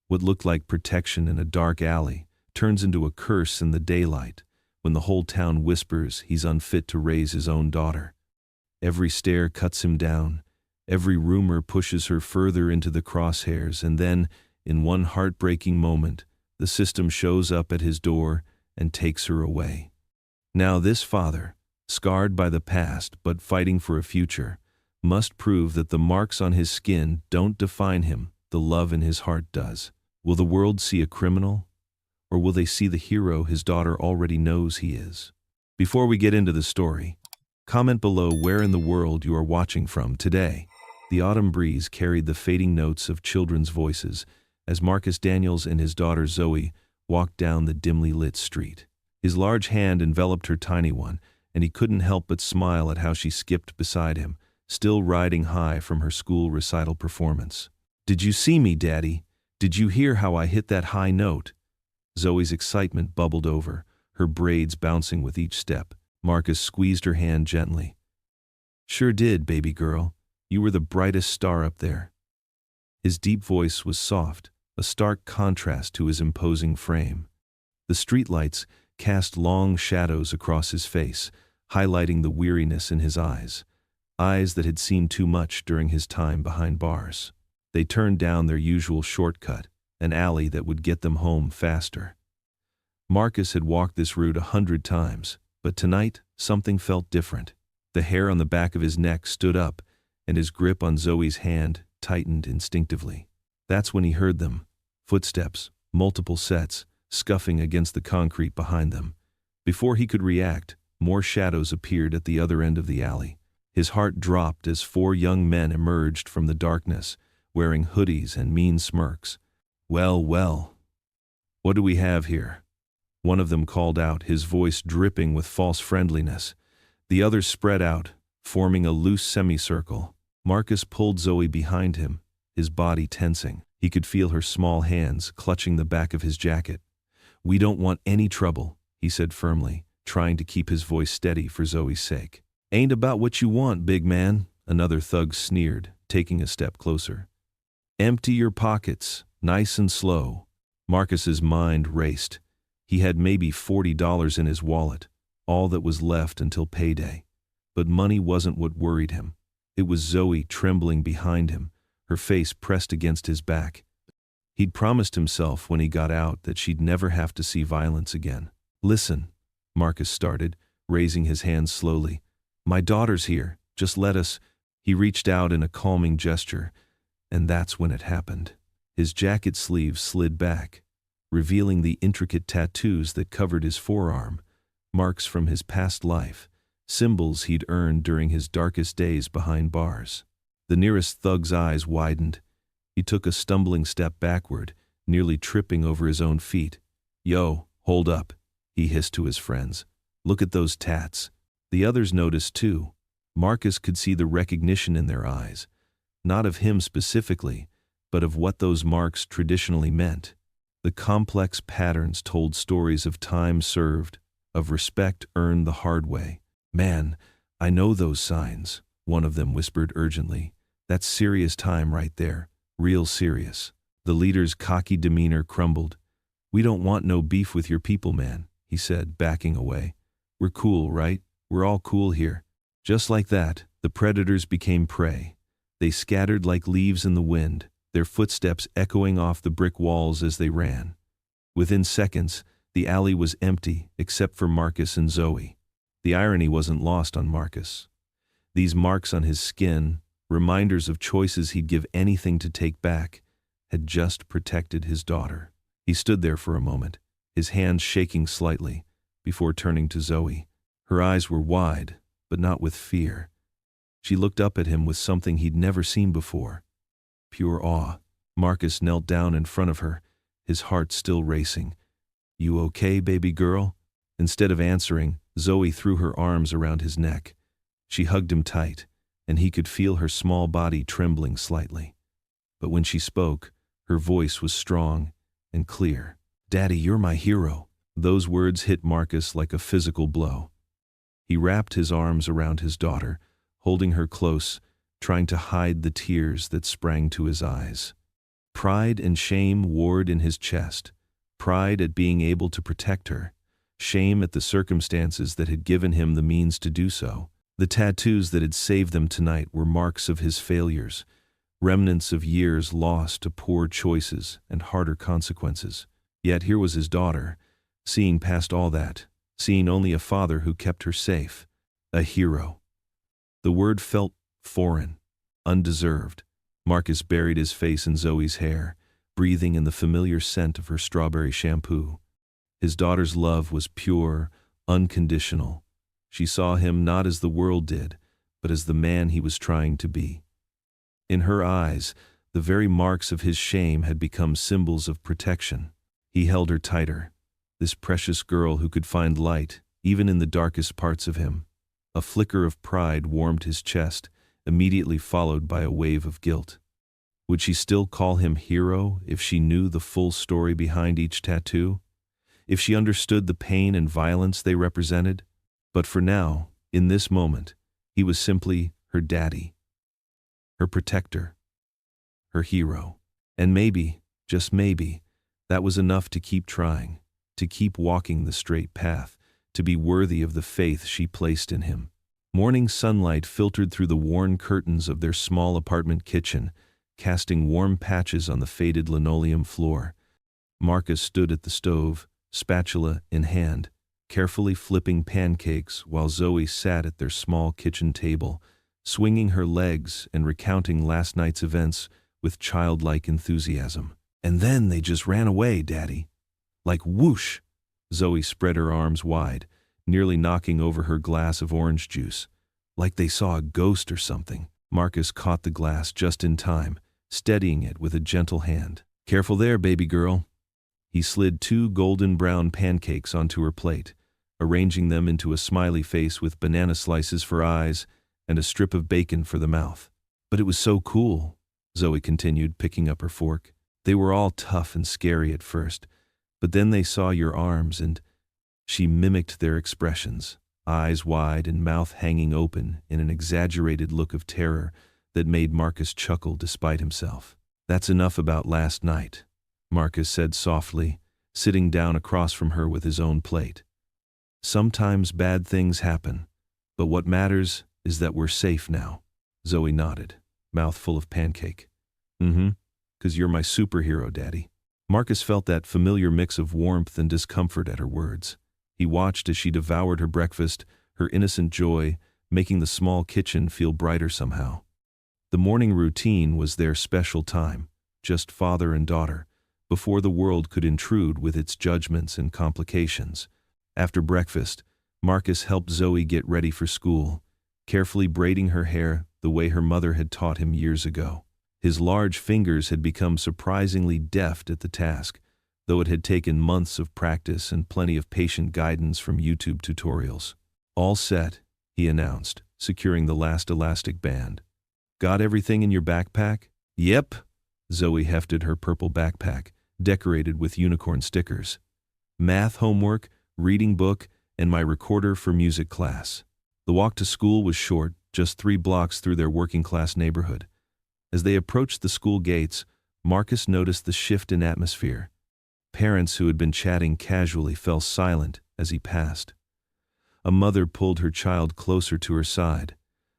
What looked like protection in a dark alley turns into a curse in the daylight, when the whole town whispers he's unfit to raise his own daughter. Every stare cuts him down, every rumor pushes her further into the crosshairs, and then, in one heartbreaking moment, the system shows up at his door and takes her away. Now this father, scarred by the past but fighting for a future, must prove that the marks on his skin don't define him, the love in his heart does. Will the world see a criminal, or will they see the hero his daughter already knows he is? Before we get into the story, comment below where in the world you are watching from today. The autumn breeze carried the fading notes of children's voices as Marcus Daniels and his daughter Zoe walked down the dimly lit street. His large hand enveloped her tiny one, and he couldn't help but smile at how she skipped beside him, still riding high from her school recital performance. "Did you see me, Daddy? Did you hear how I hit that high note?" Zoe's excitement bubbled over, her braids bouncing with each step. Marcus squeezed her hand gently. "Sure did, baby girl. You were the brightest star up there." His deep voice was soft, a stark contrast to his imposing frame. The streetlights cast long shadows across his face, highlighting the weariness in his eyes that had seen too much during his time behind bars. They turned down their usual shortcut, an alley that would get them home faster. Marcus had walked this route 100 times, but tonight something felt different. The hair on the back of his neck stood up, and his grip on Zoe's hand tightened instinctively. That's when he heard them, footsteps, multiple sets, scuffing against the concrete behind them. Before he could react, more shadows appeared at the other end of the alley. His heart dropped as 4 young men emerged from the darkness, wearing hoodies and mean smirks. "Well, well, what do we have here?" One of them called out, his voice dripping with false friendliness. The others spread out, forming a loose semicircle. Marcus pulled Zoe behind him, his body tensing. He could feel her small hands clutching the back of his jacket. "We don't want any trouble," he said firmly, trying to keep his voice steady for Zoe's sake. "Ain't about what you want, big man," another thug sneered, taking a step closer. "Empty your pockets, nice and slow." Marcus's mind raced. He had maybe $40 in his wallet, all that was left until payday. But money wasn't what worried him. It was Zoe trembling behind him, her face pressed against his back. He'd promised himself when he got out that she'd never have to see violence again. "Listen," Marcus started, raising his hands slowly. "My daughter's here, just let us—" He reached out in a calming gesture, and that's when it happened. His jacket sleeves slid back, revealing the intricate tattoos that covered his forearm, marks from his past life, symbols he'd earned during his darkest days behind bars. The nearest thug's eyes widened. He took a stumbling step backward, nearly tripping over his own feet. "Yo, hold up," he hissed to his friends. "Look at those tats." The others noticed too. Marcus could see the recognition in their eyes, not of him specifically, but of what those marks traditionally meant. The complex patterns told stories of time served, of respect earned the hard way. "Man, I know those signs," one of them whispered urgently. "That's serious time right there, real serious." The leader's cocky demeanor crumbled. "We don't want no beef with your people, man," he said, backing away. "We're cool, right? We're all cool here." Just like that, the predators became prey. They scattered like leaves in the wind, their footsteps echoing off the brick walls as they ran. Within seconds, the alley was empty except for Marcus and Zoe. The irony wasn't lost on Marcus. These marks on his skin, reminders of choices he'd give anything to take back, had just protected his daughter. He stood there for a moment, his hands shaking slightly, before turning to Zoe. Her eyes were wide, but not with fear. She looked up at him with something he'd never seen before. Pure awe. Marcus knelt down in front of her, his heart still racing. "You okay, baby girl?" Instead of answering, Zoe threw her arms around his neck. She hugged him tight, and he could feel her small body trembling slightly. But when she spoke, her voice was strong and clear. "Daddy, you're my hero." Those words hit Marcus like a physical blow. He wrapped his arms around his daughter, holding her close, trying to hide the tears that sprang to his eyes. Pride and shame warred in his chest. Pride at being able to protect her. Shame at the circumstances that had given him the means to do so. The tattoos that had saved them tonight were marks of his failures, remnants of years lost to poor choices and harder consequences. Yet here was his daughter, seeing past all that, seeing only a father who kept her safe. A hero. The word felt foreign, undeserved. Marcus buried his face in Zoe's hair, breathing in the familiar scent of her strawberry shampoo. His daughter's love was pure, unconditional. She saw him not as the world did, but as the man he was trying to be. In her eyes, the very marks of his shame had become symbols of protection. He held her tighter, this precious girl who could find light, even in the darkest parts of him. A flicker of pride warmed his chest, immediately followed by a wave of guilt. Would she still call him hero if she knew the full story behind each tattoo? If she understood the pain and violence they represented? But for now, in this moment, he was simply her daddy, her protector, her hero. And maybe, just maybe, that was enough to keep trying, to keep walking the straight path, to be worthy of the faith she placed in him. Morning sunlight filtered through the worn curtains of their small apartment kitchen, casting warm patches on the faded linoleum floor. Marcus stood at the stove, spatula in hand, carefully flipping pancakes while Zoe sat at their small kitchen table, swinging her legs and recounting last night's events with childlike enthusiasm. And then they just ran away, Daddy. Like whoosh! Zoe spread her arms wide, nearly knocking over her glass of orange juice. Like they saw a ghost or something. Marcus caught the glass just in time, steadying it with a gentle hand. Careful there, baby girl. He slid 2 golden brown pancakes onto her plate, arranging them into a smiley face with banana slices for eyes and a strip of bacon for the mouth. But it was so cool, Zoe continued, picking up her fork. They were all tough and scary at first, but then they saw your arms and she mimicked their expressions, eyes wide and mouth hanging open in an exaggerated look of terror that made Marcus chuckle despite himself. That's enough about last night, Marcus said softly, sitting down across from her with his own plate. Sometimes bad things happen, but what matters is that we're safe now. Zoe nodded, mouth full of pancake. 'Cause you're my superhero, Daddy. Marcus felt that familiar mix of warmth and discomfort at her words. He watched as she devoured her breakfast, her innocent joy, making the small kitchen feel brighter somehow. The morning routine was their special time, just father and daughter, before the world could intrude with its judgments and complications. After breakfast, Marcus helped Zoe get ready for school, carefully braiding her hair the way her mother had taught him years ago. His large fingers had become surprisingly deft at the task, though it had taken months of practice and plenty of patient guidance from YouTube tutorials. All set, he announced, securing the last elastic band. Got everything in your backpack? Yep. Zoe hefted her purple backpack, decorated with unicorn stickers. Math homework, reading book, and my recorder for music class. The walk to school was short, just 3 blocks through their working-class neighborhood. As they approached the school gates, Marcus noticed the shift in atmosphere. Parents who had been chatting casually fell silent as he passed. A mother pulled her child closer to her side.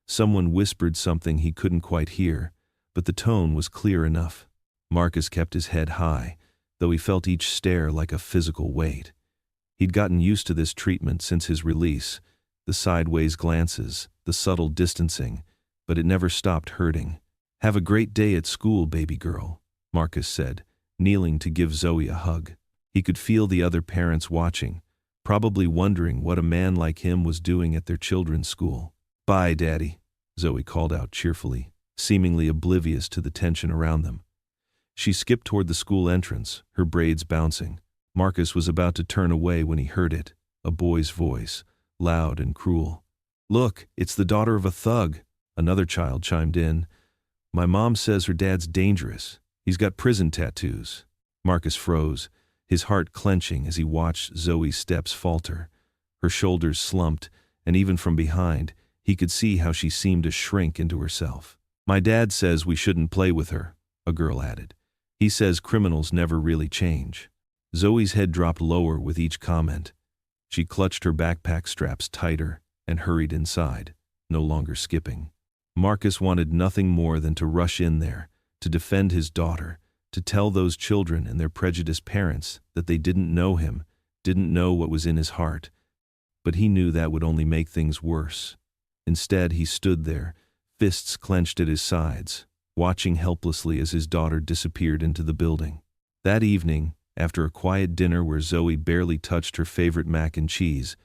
Someone whispered something he couldn't quite hear, but the tone was clear enough. Marcus kept his head high, though he felt each stare like a physical weight. He'd gotten used to this treatment since his release, the sideways glances, the subtle distancing, but it never stopped hurting. Have a great day at school, baby girl, Marcus said, kneeling to give Zoe a hug. He could feel the other parents watching, probably wondering what a man like him was doing at their children's school. Bye, Daddy, Zoe called out cheerfully, seemingly oblivious to the tension around them. She skipped toward the school entrance, her braids bouncing. Marcus was about to turn away when he heard it, a boy's voice, loud and cruel. Look, it's the daughter of a thug, another child chimed in. My mom says her dad's dangerous. He's got prison tattoos. Marcus froze, his heart clenching as he watched Zoe's steps falter. Her shoulders slumped, and even from behind, he could see how she seemed to shrink into herself. My dad says we shouldn't play with her, a girl added. He says criminals never really change. Zoe's head dropped lower with each comment. She clutched her backpack straps tighter and hurried inside, no longer skipping. Marcus wanted nothing more than to rush in there, to defend his daughter, to tell those children and their prejudiced parents that they didn't know him, didn't know what was in his heart. But he knew that would only make things worse. Instead, he stood there, fists clenched at his sides, watching helplessly as his daughter disappeared into the building. That evening, after a quiet dinner where Zoe barely touched her favorite mac and cheese,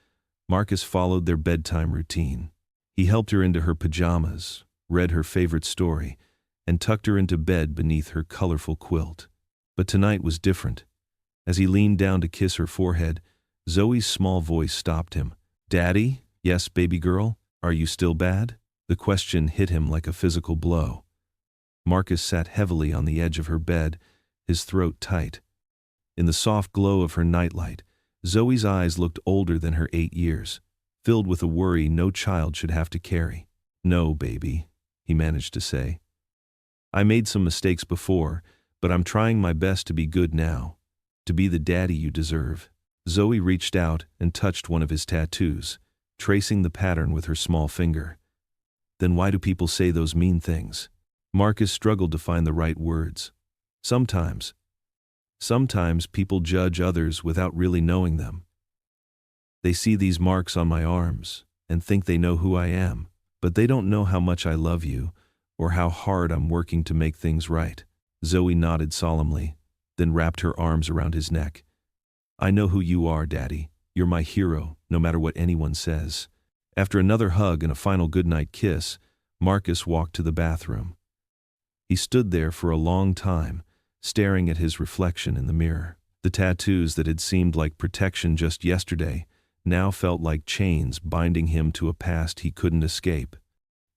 Marcus followed their bedtime routine. He helped her into her pajamas, read her favorite story, and tucked her into bed beneath her colorful quilt. But tonight was different. As he leaned down to kiss her forehead, Zoe's small voice stopped him. "Daddy? Yes, baby girl? Are you still bad?" The question hit him like a physical blow. Marcus sat heavily on the edge of her bed, his throat tight. In the soft glow of her nightlight, Zoe's eyes looked older than her 8 years, filled with a worry no child should have to carry. "No, baby," he managed to say. "I made some mistakes before, but I'm trying my best to be good now, to be the daddy you deserve." Zoe reached out and touched one of his tattoos, tracing the pattern with her small finger. "Then why do people say those mean things?" Marcus struggled to find the right words. Sometimes people judge others without really knowing them. They see these marks on my arms and think they know who I am, but they don't know how much I love you or how hard I'm working to make things right. Zoe nodded solemnly, then wrapped her arms around his neck. "I know who you are, Daddy. You're my hero, no matter what anyone says." After another hug and a final goodnight kiss, Marcus walked to the bathroom. He stood there for a long time, staring at his reflection in the mirror. The tattoos that had seemed like protection just yesterday now felt like chains binding him to a past he couldn't escape.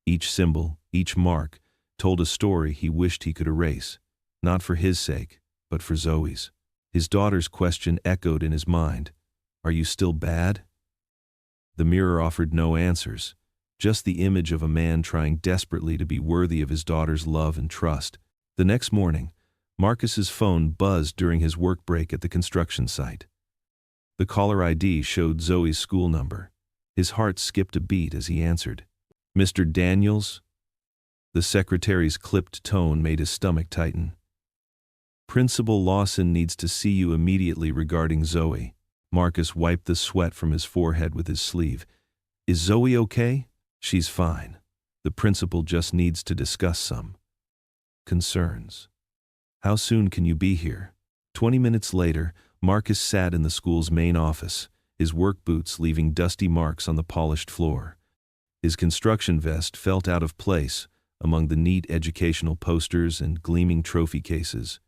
Each symbol, each mark, told a story he wished he could erase, not for his sake, but for Zoe's. His daughter's question echoed in his mind. "Are you still bad?" The mirror offered no answers, just the image of a man trying desperately to be worthy of his daughter's love and trust. The next morning, Marcus's phone buzzed during his work break at the construction site. The caller ID showed Zoe's school number. His heart skipped a beat as he answered. "Mr. Daniels?" The secretary's clipped tone made his stomach tighten. "Principal Lawson needs to see you immediately regarding Zoe." Marcus wiped the sweat from his forehead with his sleeve. "Is Zoe okay?" "She's fine. The principal just needs to discuss some concerns." "How soon can you be here?" 20 minutes later, Marcus sat in the school's main office, his work boots leaving dusty marks on the polished floor. His construction vest felt out of place among the neat educational posters and gleaming trophy cases.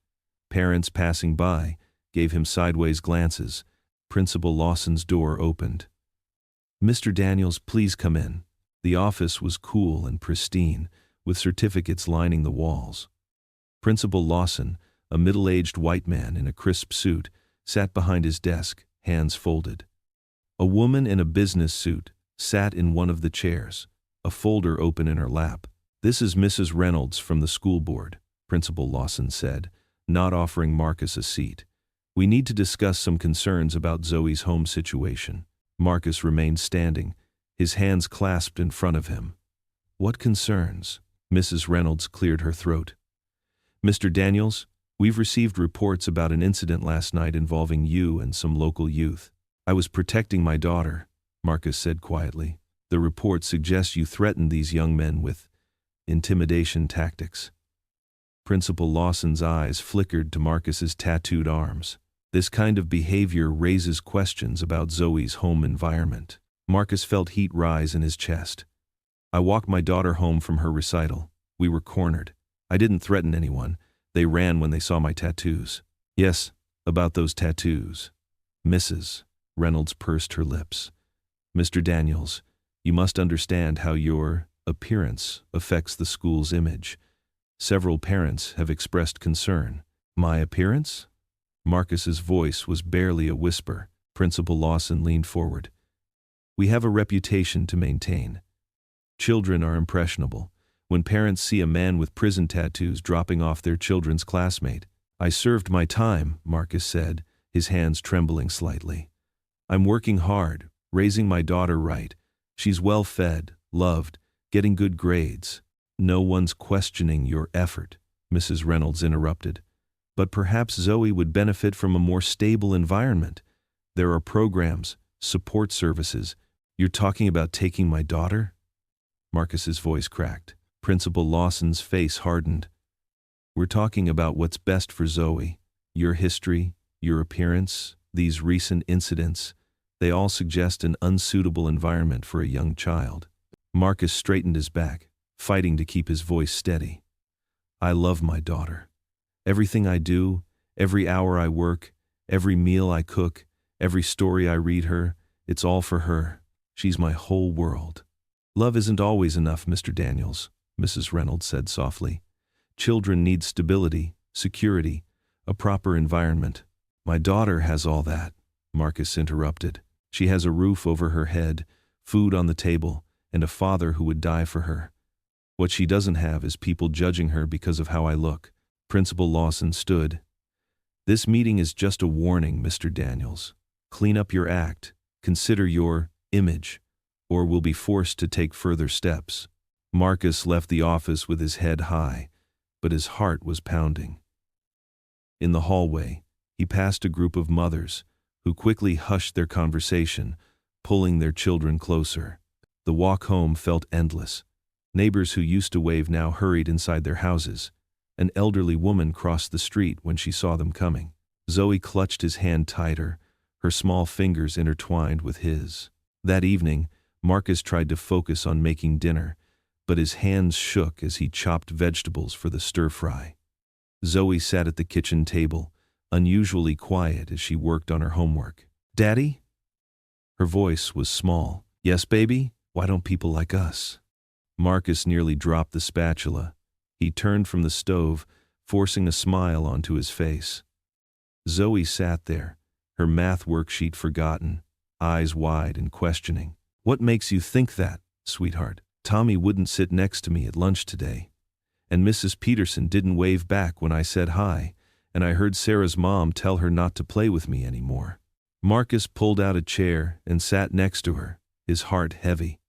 Parents passing by gave him sideways glances. Principal Lawson's door opened. "Mr. Daniels, please come in." The office was cool and pristine, with certificates lining the walls. Principal Lawson, a middle-aged white man in a crisp suit, sat behind his desk, hands folded. A woman in a business suit sat in one of the chairs, a folder open in her lap. "This is Mrs. Reynolds from the school board," Principal Lawson said, not offering Marcus a seat. "We need to discuss some concerns about Zoe's home situation." Marcus remained standing, his hands clasped in front of him. "What concerns?" Mrs. Reynolds cleared her throat. "Mr. Daniels, we've received reports about an incident last night involving you and some local youth." "I was protecting my daughter," Marcus said quietly. "The report suggests you threatened these young men with intimidation tactics." Principal Lawson's eyes flickered to Marcus's tattooed arms. This kind of behavior raises questions about Zoe's home environment. Marcus felt heat rise in his chest. "I walked my daughter home from her recital. We were cornered. I didn't threaten anyone. They ran when they saw my tattoos." "Yes, about those tattoos." Mrs. Reynolds pursed her lips. "Mr. Daniels, you must understand how your appearance affects the school's image. Several parents have expressed concern." "My appearance?" Marcus's voice was barely a whisper. Principal Lawson leaned forward. "We have a reputation to maintain. Children are impressionable. When parents see a man with prison tattoos dropping off their children's classmate, I served my time, Marcus said, his hands trembling slightly. I'm working hard, raising my daughter right. She's well fed, loved, getting good grades. No one's questioning your effort, Mrs. Reynolds interrupted. But perhaps Zoe would benefit from a more stable environment. There are programs, support services. You're talking about taking my daughter? Marcus's voice cracked. Principal Lawson's face hardened. We're talking about what's best for Zoe. Your history, your appearance, these recent incidents, they all suggest an unsuitable environment for a young child. Marcus straightened his back, fighting to keep his voice steady. I love my daughter. Everything I do, every hour I work, every meal I cook, every story I read her, it's all for her. She's my whole world. Love isn't always enough, Mr. Daniels, Mrs. Reynolds said softly. Children need stability, security, a proper environment. My daughter has all that, Marcus interrupted. She has a roof over her head, food on the table, and a father who would die for her. What she doesn't have is people judging her because of how I look. Principal Lawson stood. This meeting is just a warning, Mr. Daniels. Clean up your act, consider your image, or we'll be forced to take further steps. Marcus left the office with his head high, but his heart was pounding. In the hallway, he passed a group of mothers, who quickly hushed their conversation, pulling their children closer. The walk home felt endless. Neighbors who used to wave now hurried inside their houses. An elderly woman crossed the street when she saw them coming. Zoe clutched his hand tighter, her small fingers intertwined with his. That evening, Marcus tried to focus on making dinner, but his hands shook as he chopped vegetables for the stir-fry. Zoe sat at the kitchen table, unusually quiet as she worked on her homework. Daddy? Her voice was small. Yes, baby? Why don't people like us? Marcus nearly dropped the spatula. He turned from the stove, forcing a smile onto his face. Zoe sat there, her math worksheet forgotten, eyes wide and questioning. What makes you think that, sweetheart? Tommy wouldn't sit next to me at lunch today. And Mrs. Peterson didn't wave back when I said hi, and I heard Sarah's mom tell her not to play with me anymore. Marcus pulled out a chair and sat next to her, his heart heavy.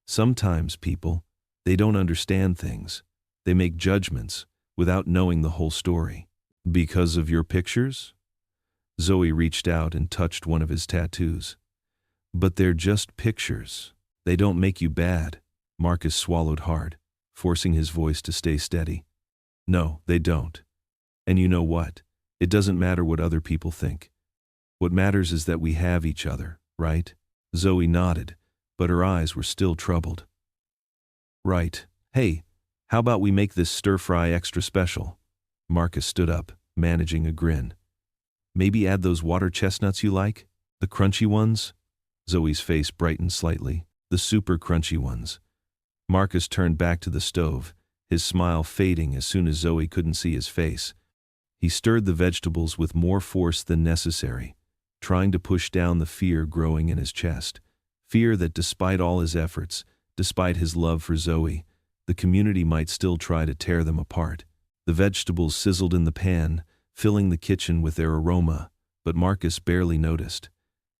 Sometimes people, they don't understand things. They make judgments without knowing the whole story. Because of your pictures? Zoe reached out and touched one of his tattoos. But they're just pictures. They don't make you bad. Marcus swallowed hard, forcing his voice to stay steady. No, they don't. And you know what? It doesn't matter what other people think. What matters is that we have each other, right? Zoe nodded, but her eyes were still troubled. Right. Hey, how about we make this stir-fry extra special? Marcus stood up, managing a grin. Maybe add those water chestnuts you like? The crunchy ones? Zoe's face brightened slightly. The super crunchy ones. Marcus turned back to the stove, his smile fading as soon as Zoe couldn't see his face. He stirred the vegetables with more force than necessary, trying to push down the fear growing in his chest. Fear that despite all his efforts, despite his love for Zoe, the community might still try to tear them apart. The vegetables sizzled in the pan, filling the kitchen with their aroma, but Marcus barely noticed.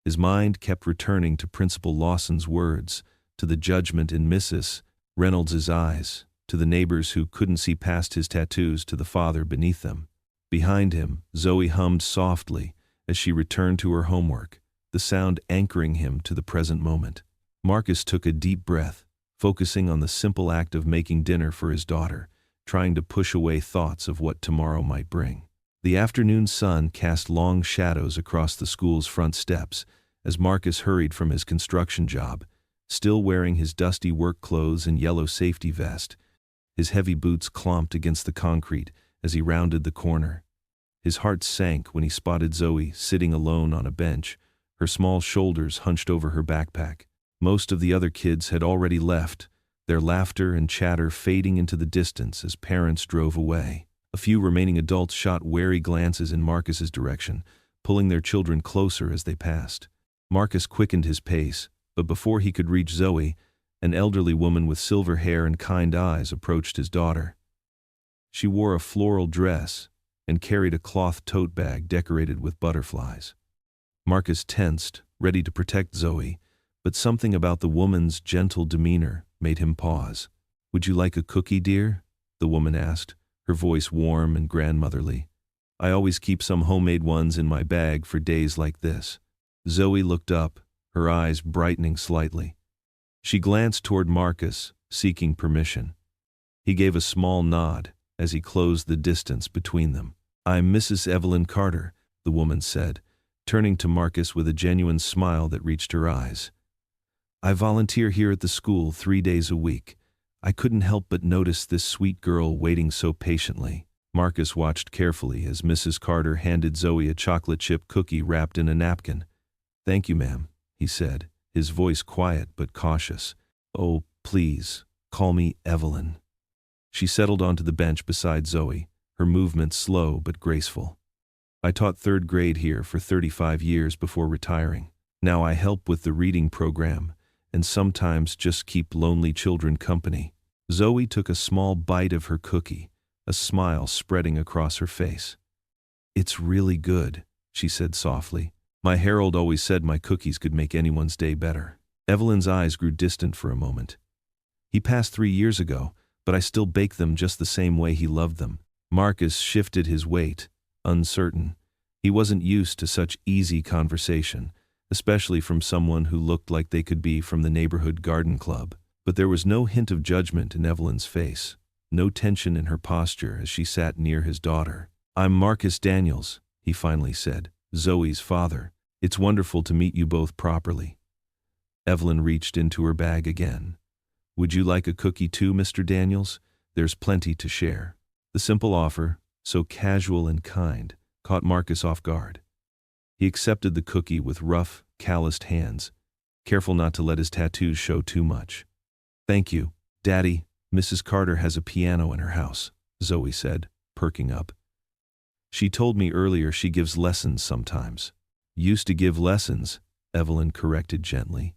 His mind kept returning to Principal Lawson's words, to the judgment in Mrs. Reynolds' eyes, to the neighbors who couldn't see past his tattoos to the father beneath them. Behind him, Zoe hummed softly as she returned to her homework, the sound anchoring him to the present moment. Marcus took a deep breath, focusing on the simple act of making dinner for his daughter, trying to push away thoughts of what tomorrow might bring. The afternoon sun cast long shadows across the school's front steps as Marcus hurried from his construction job, still wearing his dusty work clothes and yellow safety vest. His heavy boots clomped against the concrete as he rounded the corner. His heart sank when he spotted Zoe sitting alone on a bench, her small shoulders hunched over her backpack. Most of the other kids had already left, their laughter and chatter fading into the distance as parents drove away. A few remaining adults shot wary glances in Marcus's direction, pulling their children closer as they passed. Marcus quickened his pace, but before he could reach Zoe, an elderly woman with silver hair and kind eyes approached his daughter. She wore a floral dress, and carried a cloth tote bag decorated with butterflies. Marcus tensed, ready to protect Zoe, but something about the woman's gentle demeanor made him pause. "Would you like a cookie, dear?" the woman asked, her voice warm and grandmotherly. "I always keep some homemade ones in my bag for days like this." Zoe looked up, her eyes brightening slightly. She glanced toward Marcus, seeking permission. He gave a small nod as he closed the distance between them. "I'm Mrs. Evelyn Carter," the woman said, turning to Marcus with a genuine smile that reached her eyes. "I volunteer here at the school 3 days a week. I couldn't help but notice this sweet girl waiting so patiently." Marcus watched carefully as Mrs. Carter handed Zoe a chocolate chip cookie wrapped in a napkin. "Thank you, ma'am," he said, his voice quiet but cautious. "Oh, please, call me Evelyn." She settled onto the bench beside Zoe, her movements slow but graceful. "I taught 3rd grade here for 35 years before retiring. Now I help with the reading program and sometimes just keep lonely children company." Zoe took a small bite of her cookie, a smile spreading across her face. "It's really good," she said softly. "My Harold always said my cookies could make anyone's day better." Evelyn's eyes grew distant for a moment. "He passed 3 years ago, but I still bake them just the same way he loved them." Marcus shifted his weight, uncertain. He wasn't used to such easy conversation, especially from someone who looked like they could be from the neighborhood garden club. But there was no hint of judgment in Evelyn's face, no tension in her posture as she sat near his daughter. "I'm Marcus Daniels," he finally said, "Zoe's father. It's wonderful to meet you both properly." Evelyn reached into her bag again. "Would you like a cookie too, Mr. Daniels? There's plenty to share." The simple offer, so casual and kind, caught Marcus off guard. He accepted the cookie with rough, calloused hands, careful not to let his tattoos show too much. "Thank you, Daddy. Mrs. Carter has a piano in her house," Zoe said, perking up. "She told me earlier she gives lessons sometimes." "Used to give lessons," Evelyn corrected gently.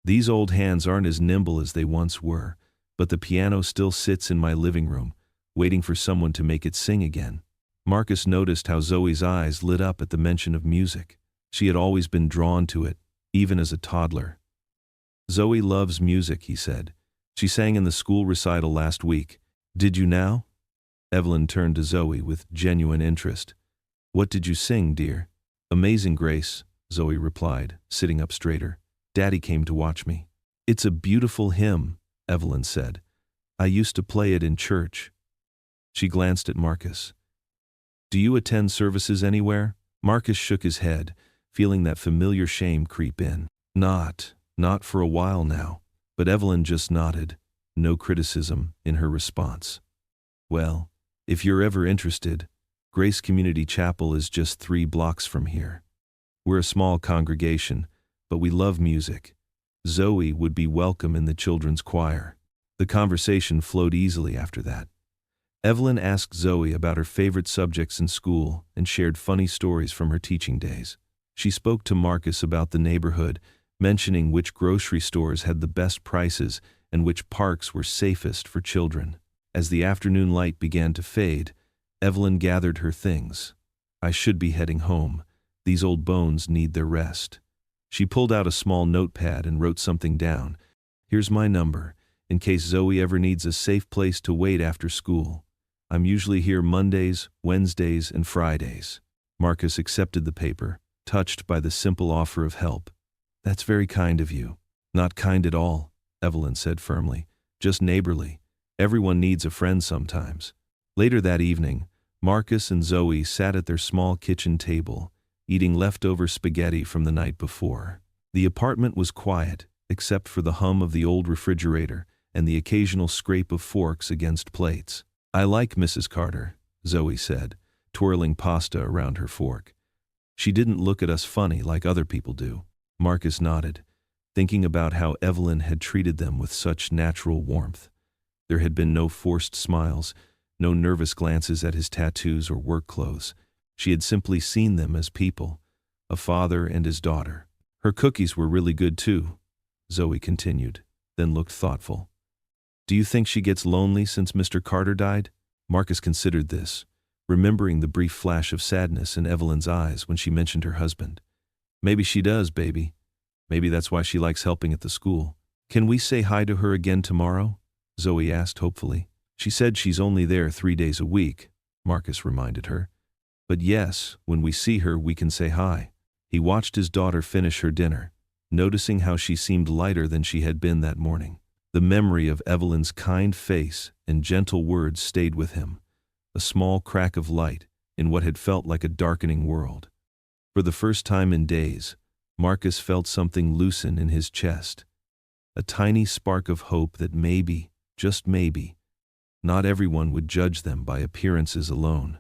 "These old hands aren't as nimble as they once were, but the piano still sits in my living room, waiting for someone to make it sing again." Marcus noticed how Zoe's eyes lit up at the mention of music. She had always been drawn to it, even as a toddler. "Zoe loves music," he said. "She sang in the school recital last week. Did you now?" Evelyn turned to Zoe with genuine interest. "What did you sing, dear?" "Amazing Grace," Zoe replied, sitting up straighter. "Daddy came to watch me." "It's a beautiful hymn," Evelyn said. "I used to play it in church." She glanced at Marcus. "Do you attend services anywhere?" Marcus shook his head, feeling that familiar shame creep in. Not for a while now." But Evelyn just nodded, no criticism in her response. "Well, if you're ever interested, Grace Community Chapel is just 3 blocks from here. We're a small congregation, but we love music. Zoe would be welcome in the children's choir." The conversation flowed easily after that. Evelyn asked Zoe about her favorite subjects in school and shared funny stories from her teaching days. She spoke to Marcus about the neighborhood, mentioning which grocery stores had the best prices and which parks were safest for children. As the afternoon light began to fade, Evelyn gathered her things. "I should be heading home. These old bones need their rest." She pulled out a small notepad and wrote something down. "Here's my number, in case Zoe ever needs a safe place to wait after school. I'm usually here Mondays, Wednesdays, and Fridays." Marcus accepted the paper, touched by the simple offer of help. "That's very kind of you." "Not kind at all," Evelyn said firmly. "Just neighborly. Everyone needs a friend sometimes." Later that evening, Marcus and Zoe sat at their small kitchen table, eating leftover spaghetti from the night before. The apartment was quiet, except for the hum of the old refrigerator and the occasional scrape of forks against plates. "I like Mrs. Carter," Zoe said, twirling pasta around her fork. "She didn't look at us funny like other people do." Marcus nodded, thinking about how Evelyn had treated them with such natural warmth. There had been no forced smiles, no nervous glances at his tattoos or work clothes. She had simply seen them as people, a father and his daughter. "Her cookies were really good too," Zoe continued, then looked thoughtful. "Do you think she gets lonely since Mr. Carter died?" Marcus considered this. remembering the brief flash of sadness in Evelyn's eyes when she mentioned her husband. Maybe she does, baby. Maybe that's why she likes helping at the school. Can we say hi to her again tomorrow? Zoe asked hopefully. She said she's only there 3 days a week, Marcus reminded her. But yes, when we see her we can say hi. He watched his daughter finish her dinner, noticing how she seemed lighter than she had been that morning. The memory of Evelyn's kind face and gentle words stayed with him, a small crack of light in what had felt like a darkening world. For the first time in days, Marcus felt something loosen in his chest, a tiny spark of hope that maybe, just maybe, not everyone would judge them by appearances alone.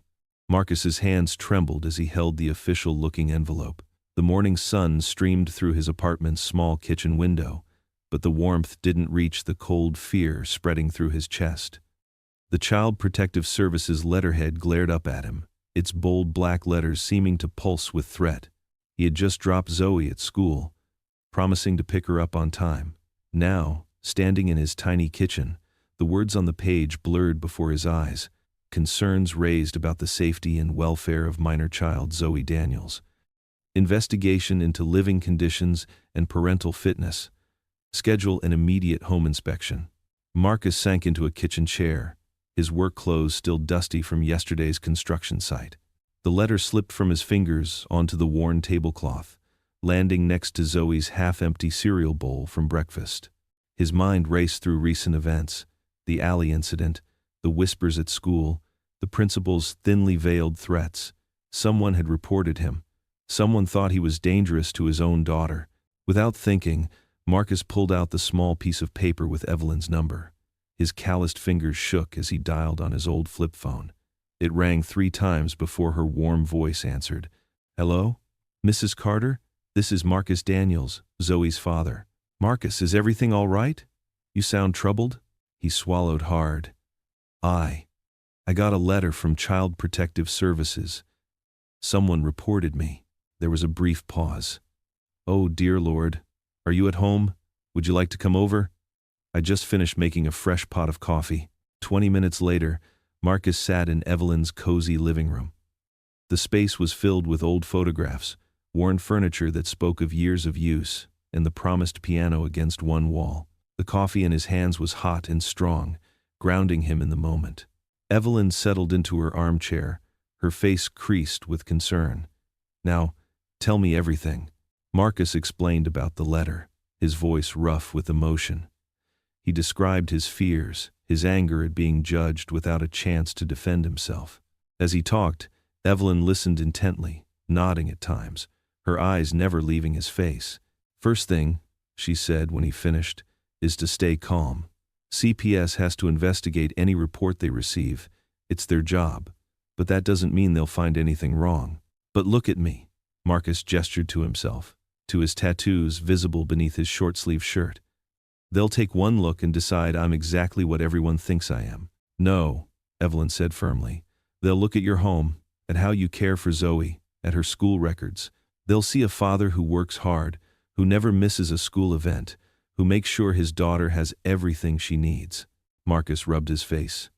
Marcus's hands trembled as he held the official-looking envelope. The morning sun streamed through his apartment's small kitchen window, but the warmth didn't reach the cold fear spreading through his chest. The Child Protective Service's letterhead glared up at him, its bold black letters seeming to pulse with threat. He had just dropped Zoe at school, promising to pick her up on time. Now, standing in his tiny kitchen, the words on the page blurred before his eyes, concerns raised about the safety and welfare of minor child Zoe Daniels. Investigation into living conditions and parental fitness. Schedule an immediate home inspection. Marcus sank into a kitchen chair, his work clothes still dusty from yesterday's construction site. The letter slipped from his fingers onto the worn tablecloth, landing next to Zoe's half-empty cereal bowl from breakfast. His mind raced through recent events, the alley incident, the whispers at school, the principal's thinly veiled threats. Someone had reported him. Someone thought he was dangerous to his own daughter. Without thinking, Marcus pulled out the small piece of paper with Evelyn's number. His calloused fingers shook as he dialed on his old flip phone. It rang 3 times before her warm voice answered. "Hello? Mrs. Carter? This is Marcus Daniels, Zoe's father." "Marcus, is everything all right? You sound troubled?" He swallowed hard. I got a letter from Child Protective Services. Someone reported me." There was a brief pause. "Oh, dear Lord. Are you at home? Would you like to come over? I just finished making a fresh pot of coffee." 20 minutes later, Marcus sat in Evelyn's cozy living room. The space was filled with old photographs, worn furniture that spoke of years of use, and the promised piano against one wall. The coffee in his hands was hot and strong, grounding him in the moment. Evelyn settled into her armchair, her face creased with concern. "Now, tell me everything." Marcus explained about the letter, his voice rough with emotion. He described his fears, his anger at being judged without a chance to defend himself. As he talked, Evelyn listened intently, nodding at times, her eyes never leaving his face. "First thing," she said when he finished, "is to stay calm. CPS has to investigate any report they receive. It's their job. But that doesn't mean they'll find anything wrong. But look at me." Marcus gestured to himself, to his tattoos visible beneath his short-sleeved shirt. "They'll take one look and decide I'm exactly what everyone thinks I am." "No," Evelyn said firmly. "They'll look at your home, at how you care for Zoe, at her school records. They'll see a father who works hard, who never misses a school event, who makes sure his daughter has everything she needs." Marcus rubbed his face.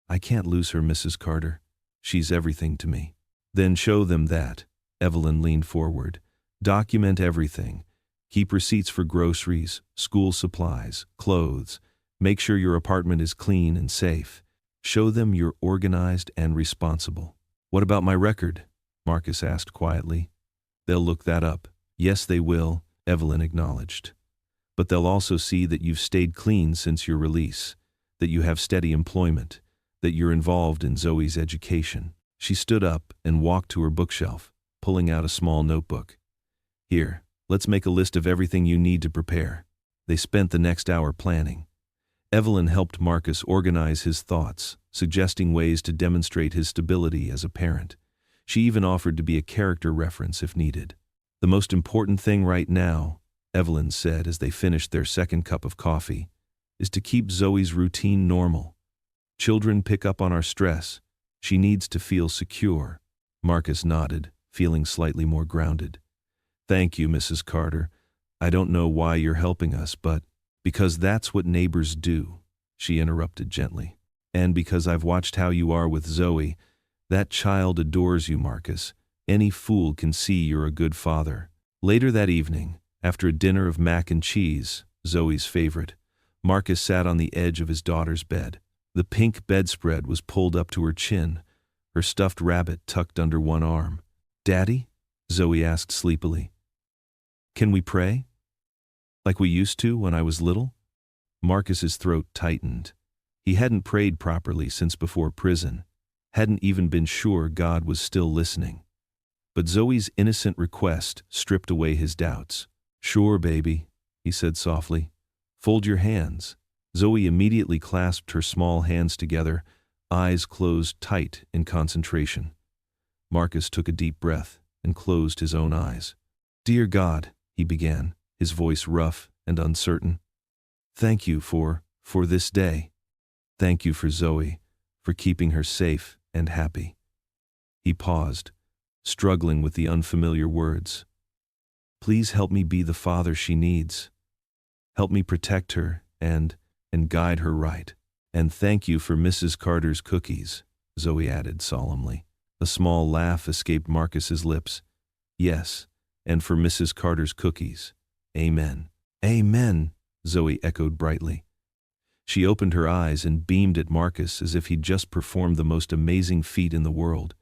"I can't lose her, Mrs. Carter. She's everything to me." "Then show them that." Evelyn leaned forward. "Document everything. Keep receipts for groceries, school supplies, clothes. Make sure your apartment is clean and safe. Show them you're organized and responsible." "What about my record?" Marcus asked quietly. "They'll look that up." "Yes, they will," Evelyn acknowledged. "But they'll also see that you've stayed clean since your release, that you have steady employment, that you're involved in Zoe's education." She stood up and walked to her bookshelf, pulling out a small notebook. "Here, let's make a list of everything you need to prepare." They spent the next hour planning. Evelyn helped Marcus organize his thoughts, suggesting ways to demonstrate his stability as a parent. She even offered to be a character reference if needed. "The most important thing right now," Evelyn said as they finished their second cup of coffee, "is to keep Zoe's routine normal. Children pick up on our stress. She needs to feel secure." Marcus nodded, feeling slightly more grounded. "Thank you, Mrs. Carter. I don't know why you're helping us, but—" "Because that's what neighbors do," she interrupted gently. "And because I've watched how you are with Zoe, That child adores you, Marcus. Any fool can see you're a good father. Later that evening, after a dinner of mac and cheese, Zoe's favorite, Marcus sat on the edge of his daughter's bed. The pink bedspread was pulled up to her chin, her stuffed rabbit tucked under one arm. "Daddy?" Zoe asked sleepily. "Can we pray? Like we used to when I was little?" Marcus's throat tightened. He hadn't prayed properly since before prison, hadn't even been sure God was still listening. But Zoe's innocent request stripped away his doubts. "Sure, baby," he said softly. "Fold your hands." Zoe immediately clasped her small hands together, eyes closed tight in concentration. Marcus took a deep breath and closed his own eyes. "Dear God," he began, his voice rough and uncertain. "Thank you for this day. Thank you for Zoe, for keeping her safe and happy." He paused, struggling with the unfamiliar words. "Please help me be the father she needs. Help me protect her and guide her right. And thank you for Mrs. Carter's cookies," Zoe added solemnly. A small laugh escaped Marcus's lips. "Yes, and for Mrs. Carter's cookies. Amen." "Amen," Zoe echoed brightly. She opened her eyes and beamed at Marcus as if he'd just performed the most amazing feat in the world.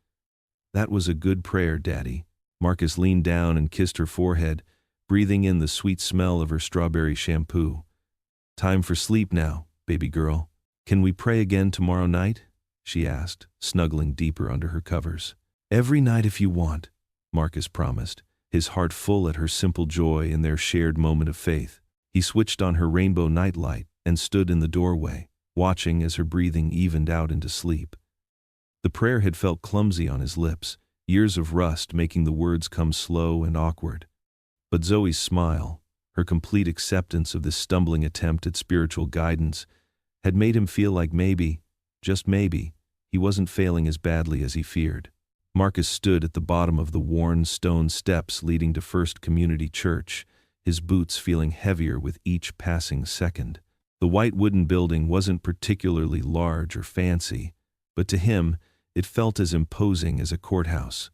"That was a good prayer, Daddy." Marcus leaned down and kissed her forehead, breathing in the sweet smell of her strawberry shampoo. "Time for sleep now, baby girl. Can we pray again tomorrow night?" she asked, snuggling deeper under her covers. "Every night if you want," Marcus promised, his heart full at her simple joy in their shared moment of faith. He switched on her rainbow nightlight and stood in the doorway, watching as her breathing evened out into sleep. The prayer had felt clumsy on his lips, years of rust making the words come slow and awkward. But Zoe's smile, her complete acceptance of this stumbling attempt at spiritual guidance, had made him feel like maybe, just maybe, he wasn't failing as badly as he feared. Marcus stood at the bottom of the worn stone steps leading to First Community Church, his boots feeling heavier with each passing second. The white wooden building wasn't particularly large or fancy, but to him, it felt as imposing as a courthouse.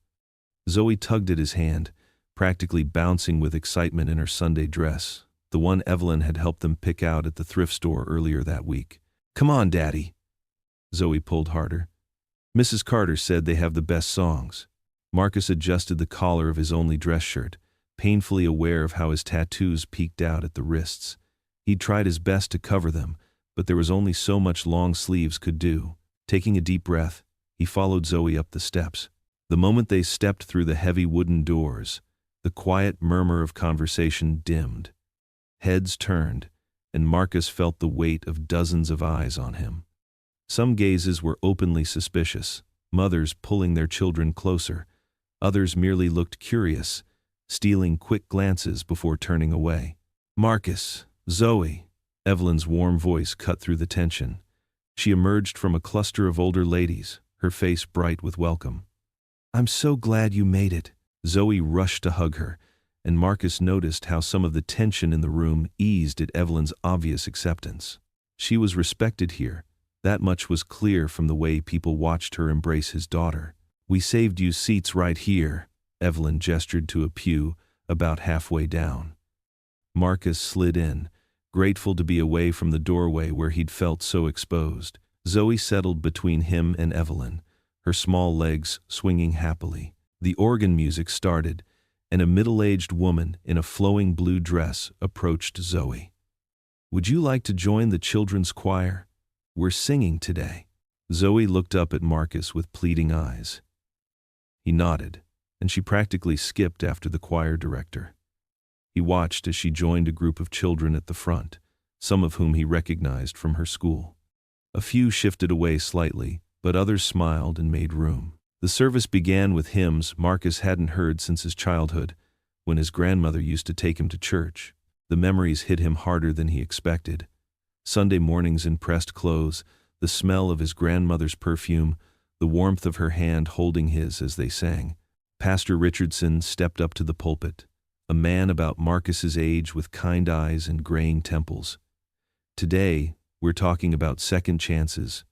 Zoe tugged at his hand, practically bouncing with excitement in her Sunday dress, the one Evelyn had helped them pick out at the thrift store earlier that week. "Come on, Daddy." Zoe pulled harder. "Mrs. Carter said they have the best songs." Marcus adjusted the collar of his only dress shirt, painfully aware of how his tattoos peeked out at the wrists. He'd tried his best to cover them, but there was only so much long sleeves could do. Taking a deep breath, he followed Zoe up the steps. The moment they stepped through the heavy wooden doors, the quiet murmur of conversation dimmed. Heads turned, and Marcus felt the weight of dozens of eyes on him. Some gazes were openly suspicious, mothers pulling their children closer. Others merely looked curious, stealing quick glances before turning away. "Marcus, Zoe," Evelyn's warm voice cut through the tension. She emerged from a cluster of older ladies, her face bright with welcome. "I'm so glad you made it." Zoe rushed to hug her, and Marcus noticed how some of the tension in the room eased at Evelyn's obvious acceptance. She was respected here. That much was clear from the way people watched her embrace his daughter. "We saved you seats right here," Evelyn gestured to a pew about halfway down. Marcus slid in, grateful to be away from the doorway where he'd felt so exposed. Zoe settled between him and Evelyn, her small legs swinging happily. The organ music started, and a middle-aged woman in a flowing blue dress approached Zoe. "Would you like to join the children's choir? We're singing today." Zoe looked up at Marcus with pleading eyes. He nodded, and she practically skipped after the choir director. He watched as she joined a group of children at the front, some of whom he recognized from her school. A few shifted away slightly, but others smiled and made room. The service began with hymns Marcus hadn't heard since his childhood, when his grandmother used to take him to church. The memories hit him harder than he expected. Sunday mornings in pressed clothes, the smell of his grandmother's perfume, the warmth of her hand holding his as they sang. Pastor Richardson stepped up to the pulpit, a man about Marcus's age with kind eyes and graying temples. "Today, we're talking about second chances,"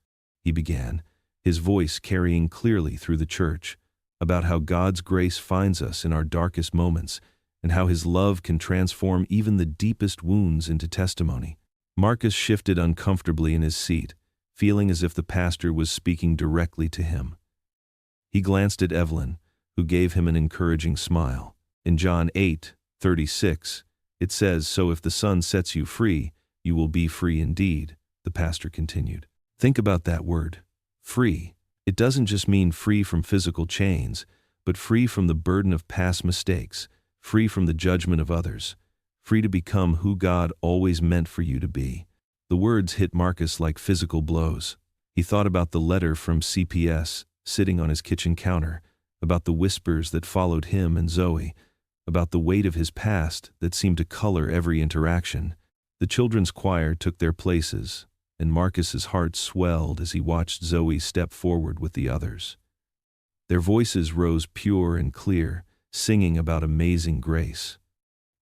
he began, his voice carrying clearly through the church, about how God's grace finds us in our darkest moments, and how his love can transform even the deepest wounds into testimony. Marcus shifted uncomfortably in his seat, feeling as if the pastor was speaking directly to him. He glanced at Evelyn, who gave him an encouraging smile. In John 8:36, it says, "So if the Son sets you free, you will be free indeed," the pastor continued. Think about that word, free. It doesn't just mean free from physical chains, but free from the burden of past mistakes, free from the judgment of others, free to become who God always meant for you to be. The words hit Marcus like physical blows. He thought about the letter from CPS sitting on his kitchen counter, about the whispers that followed him and Zoe, about the weight of his past that seemed to color every interaction. The children's choir took their places, and Marcus's heart swelled as he watched Zoe step forward with the others. Their voices rose pure and clear, singing about amazing grace.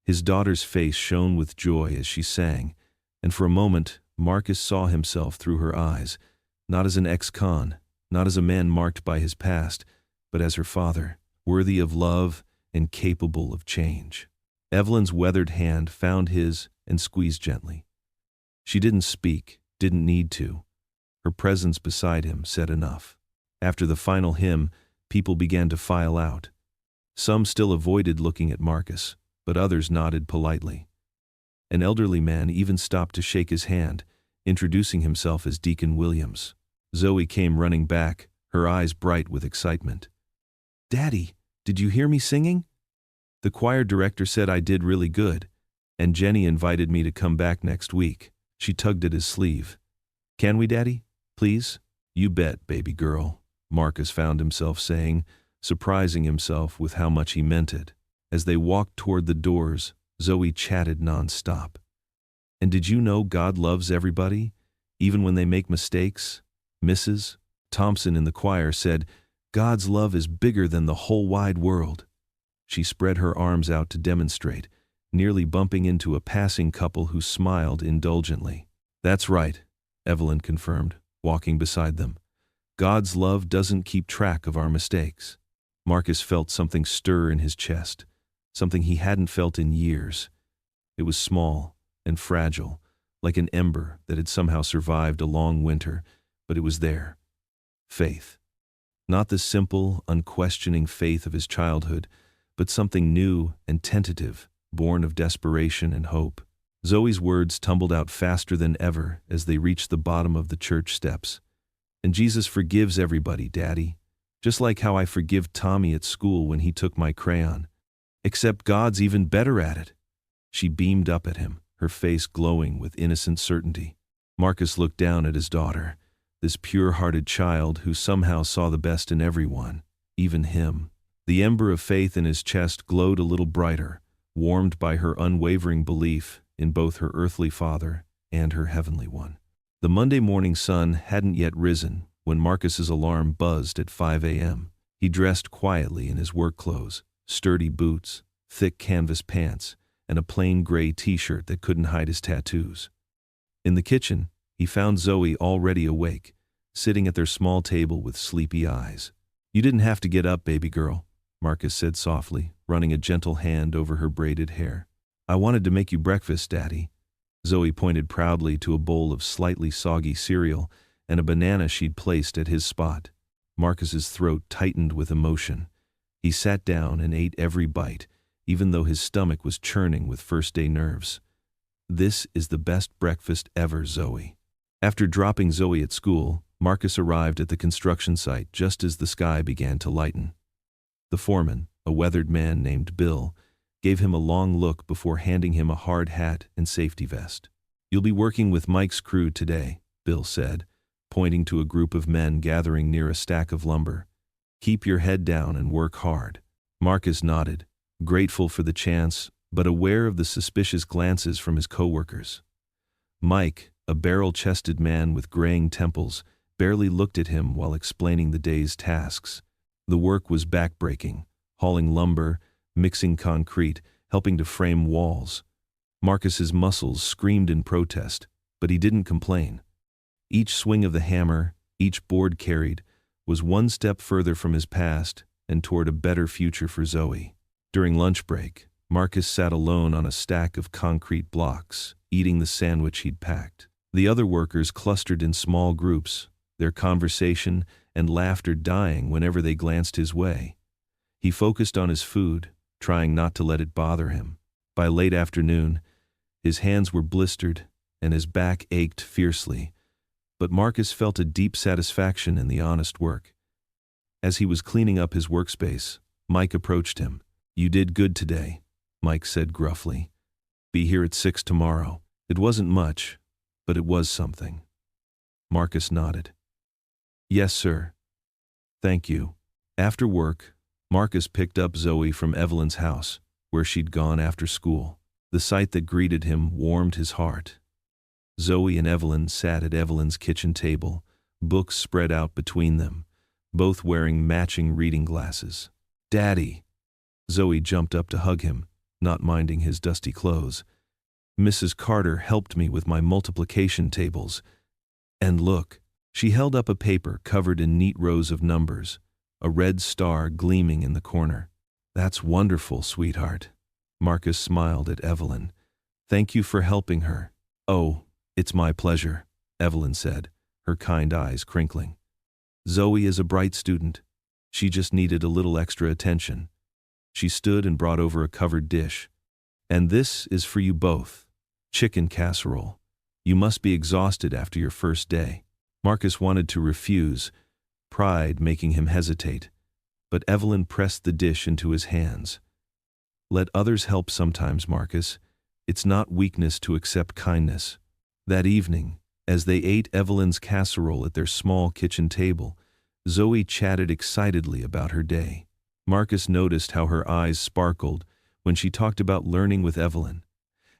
His daughter's face shone with joy as she sang, and for a moment Marcus saw himself through her eyes, not as an ex-con, not as a man marked by his past, but as her father, worthy of love and capable of change. Evelyn's weathered hand found his and squeezed gently. She didn't speak, didn't need to. Her presence beside him said enough. After the final hymn, people began to file out. Some still avoided looking at Marcus, but others nodded politely. An elderly man even stopped to shake his hand, introducing himself as Deacon Williams. Zoe came running back, her eyes bright with excitement. "Daddy, did you hear me singing? The choir director said I did really good, and Jenny invited me to come back next week." She tugged at his sleeve. "Can we, Daddy? Please?" "You bet, baby girl," Marcus found himself saying, surprising himself with how much he meant it. As they walked toward the doors, Zoe chatted nonstop. "And did you know God loves everybody, even when they make mistakes? Mrs. Thompson in the choir said, 'God's love is bigger than the whole wide world.'" She spread her arms out to demonstrate, nearly bumping into a passing couple who smiled indulgently. "That's right," Evelyn confirmed, walking beside them. "God's love doesn't keep track of our mistakes." Marcus felt something stir in his chest, something he hadn't felt in years. It was small and fragile, like an ember that had somehow survived a long winter, but it was there. Faith. Not the simple, unquestioning faith of his childhood, but something new and tentative, born of desperation and hope. Zoe's words tumbled out faster than ever as they reached the bottom of the church steps. "And Jesus forgives everybody, Daddy. Just like how I forgive Tommy at school when he took my crayon. Except God's even better at it." She beamed up at him, her face glowing with innocent certainty. Marcus looked down at his daughter, this pure-hearted child who somehow saw the best in everyone, even him. The ember of faith in his chest glowed a little brighter, warmed by her unwavering belief in both her earthly father and her heavenly one. The Monday morning sun hadn't yet risen when Marcus's alarm buzzed at 5 a.m. He dressed quietly in his work clothes, sturdy boots, thick canvas pants, and a plain gray t-shirt that couldn't hide his tattoos. In the kitchen, he found Zoe already awake, sitting at their small table with sleepy eyes. "You didn't have to get up, baby girl," Marcus said softly, running a gentle hand over her braided hair. "I wanted to make you breakfast, Daddy." Zoe pointed proudly to a bowl of slightly soggy cereal and a banana she'd placed at his spot. Marcus's throat tightened with emotion. He sat down and ate every bite, even though his stomach was churning with first-day nerves. "This is the best breakfast ever, Zoe." After dropping Zoe at school, Marcus arrived at the construction site just as the sky began to lighten. The foreman, a weathered man named Bill, gave him a long look before handing him a hard hat and safety vest. "You'll be working with Mike's crew today," Bill said, pointing to a group of men gathering near a stack of lumber. "Keep your head down and work hard." Marcus nodded, grateful for the chance, but aware of the suspicious glances from his coworkers. Mike, a barrel-chested man with graying temples, barely looked at him while explaining the day's tasks. The work was backbreaking, hauling lumber, mixing concrete, helping to frame walls. Marcus's muscles screamed in protest, but he didn't complain. Each swing of the hammer, each board carried, was one step further from his past and toward a better future for Zoe. During lunch break, Marcus sat alone on a stack of concrete blocks, eating the sandwich he'd packed. The other workers clustered in small groups, their conversation and laughter dying whenever they glanced his way. He focused on his food, trying not to let it bother him. By late afternoon, his hands were blistered and his back ached fiercely, but Marcus felt a deep satisfaction in the honest work. As he was cleaning up his workspace, Mike approached him. "You did good today," Mike said gruffly. "Be here at 6 tomorrow." It wasn't much, but it was something. Marcus nodded. "Yes, sir. Thank you." After work, Marcus picked up Zoe from Evelyn's house, where she'd gone after school. The sight that greeted him warmed his heart. Zoe and Evelyn sat at Evelyn's kitchen table, books spread out between them, both wearing matching reading glasses. "Daddy!" Zoe jumped up to hug him, not minding his dusty clothes. "Mrs. Carter helped me with my multiplication tables. And look." She held up a paper covered in neat rows of numbers, a red star gleaming in the corner. "That's wonderful, sweetheart." Marcus smiled at Evelyn. "Thank you for helping her." "Oh, it's my pleasure," Evelyn said, her kind eyes crinkling. "Zoe is a bright student. She just needed a little extra attention." She stood and brought over a covered dish. "And this is for you both. Chicken casserole. You must be exhausted after your first day." Marcus wanted to refuse, pride making him hesitate, but Evelyn pressed the dish into his hands. "Let others help sometimes, Marcus. It's not weakness to accept kindness." That evening, as they ate Evelyn's casserole at their small kitchen table, Zoe chatted excitedly about her day. Marcus noticed how her eyes sparkled when she talked about learning with Evelyn,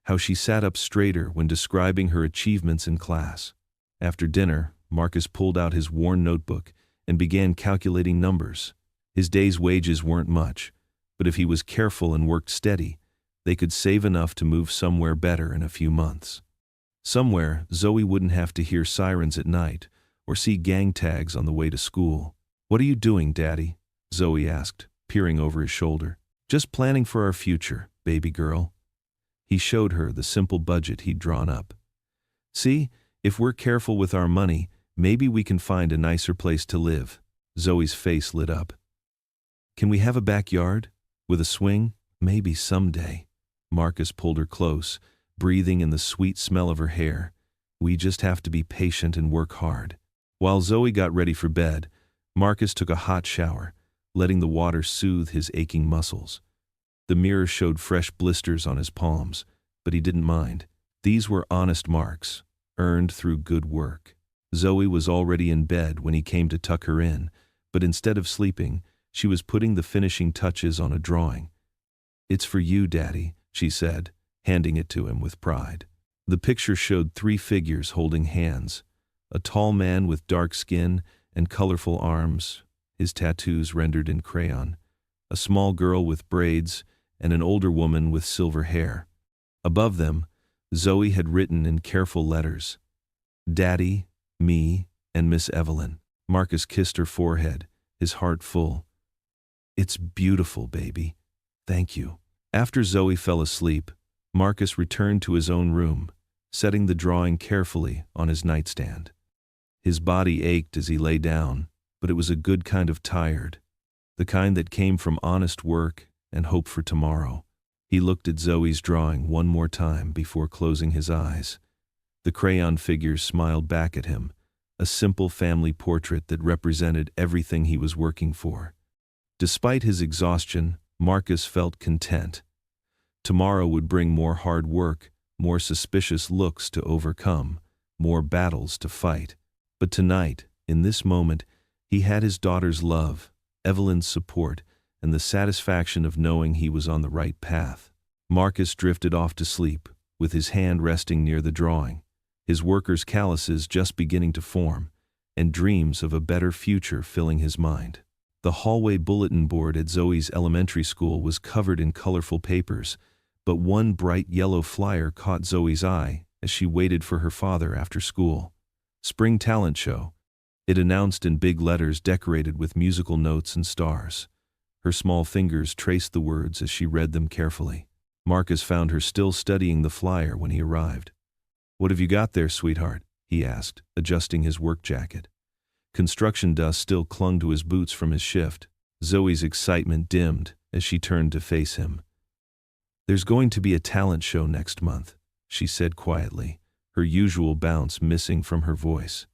how she sat up straighter when describing her achievements in class. After dinner, Marcus pulled out his worn notebook and began calculating numbers. His day's wages weren't much, but if he was careful and worked steady, they could save enough to move somewhere better in a few months. Somewhere Zoe wouldn't have to hear sirens at night or see gang tags on the way to school. "What are you doing, Daddy?" Zoe asked, peering over his shoulder. "Just planning for our future, baby girl." He showed her the simple budget he'd drawn up. "See, if we're careful with our money, maybe we can find a nicer place to live." Zoe's face lit up. "Can we have a backyard? With a swing? Maybe someday." Marcus pulled her close, breathing in the sweet smell of her hair. "We just have to be patient and work hard." While Zoe got ready for bed, Marcus took a hot shower, letting the water soothe his aching muscles. The mirror showed fresh blisters on his palms, but he didn't mind. These were honest marks, earned through good work. Zoe was already in bed when he came to tuck her in, but instead of sleeping, she was putting the finishing touches on a drawing. "It's for you, Daddy," she said, handing it to him with pride. The picture showed 3 figures holding hands, a tall man with dark skin and colorful arms, his tattoos rendered in crayon, a small girl with braids, and an older woman with silver hair. Above them, Zoe had written in careful letters, "Daddy, me, and Miss Evelyn." Marcus kissed her forehead, his heart full. "It's beautiful, baby. Thank you." After Zoe fell asleep, Marcus returned to his own room, setting the drawing carefully on his nightstand. His body ached as he lay down, but it was a good kind of tired, the kind that came from honest work and hope for tomorrow. He looked at Zoe's drawing one more time before closing his eyes. The crayon figures smiled back at him, a simple family portrait that represented everything he was working for. Despite his exhaustion, Marcus felt content. Tomorrow would bring more hard work, more suspicious looks to overcome, more battles to fight. But tonight, in this moment, he had his daughter's love, Evelyn's support, and the satisfaction of knowing he was on the right path. Marcus drifted off to sleep, with his hand resting near the drawing, his worker's calluses just beginning to form, and dreams of a better future filling his mind. The hallway bulletin board at Zoe's elementary school was covered in colorful papers, but one bright yellow flyer caught Zoe's eye as she waited for her father after school. Spring Talent Show. It announced in big letters decorated with musical notes and stars. Her small fingers traced the words as she read them carefully. Marcus found her still studying the flyer when he arrived. "What have you got there, sweetheart?" he asked, adjusting his work jacket. Construction dust still clung to his boots from his shift. Zoe's excitement dimmed as she turned to face him. "There's going to be a talent show next month," she said quietly, her usual bounce missing from her voice.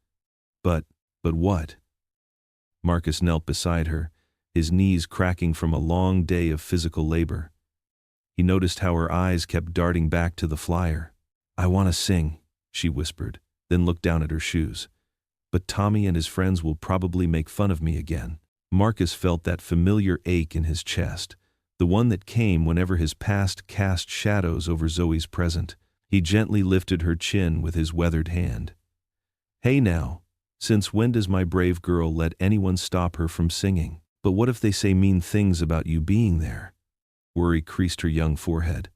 But what?" Marcus knelt beside her, his knees cracking from a long day of physical labor. He noticed how her eyes kept darting back to the flyer. "I want to sing," she whispered, then looked down at her shoes. "But Tommy and his friends will probably make fun of me again." Marcus felt that familiar ache in his chest, the one that came whenever his past cast shadows over Zoe's present. He gently lifted her chin with his weathered hand. "Hey now, since when does my brave girl let anyone stop her from singing? But what if they say mean things about you being there?" Worry creased her young forehead.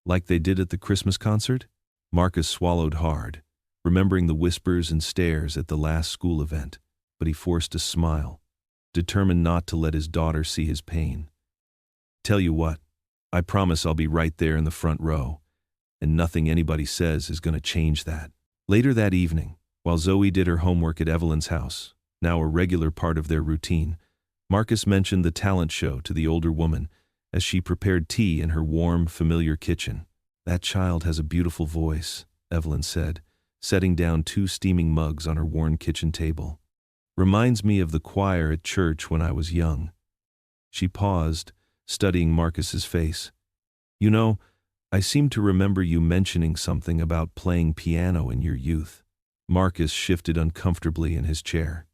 "Like they did at the Christmas concert?" Marcus swallowed hard, remembering the whispers and stares at the last school event, but he forced a smile, determined not to let his daughter see his pain. "Tell you what, I promise I'll be right there in the front row, and nothing anybody says is going to change that." Later that evening, while Zoe did her homework at Evelyn's house, now a regular part of their routine, Marcus mentioned the talent show to the older woman as she prepared tea in her warm, familiar kitchen. "That child has a beautiful voice," Evelyn said, setting down 2 steaming mugs on her worn kitchen table. "Reminds me of the choir at church when I was young." She paused, studying Marcus's face. "You know, I seem to remember you mentioning something about playing piano in your youth." Marcus shifted uncomfortably in his chair.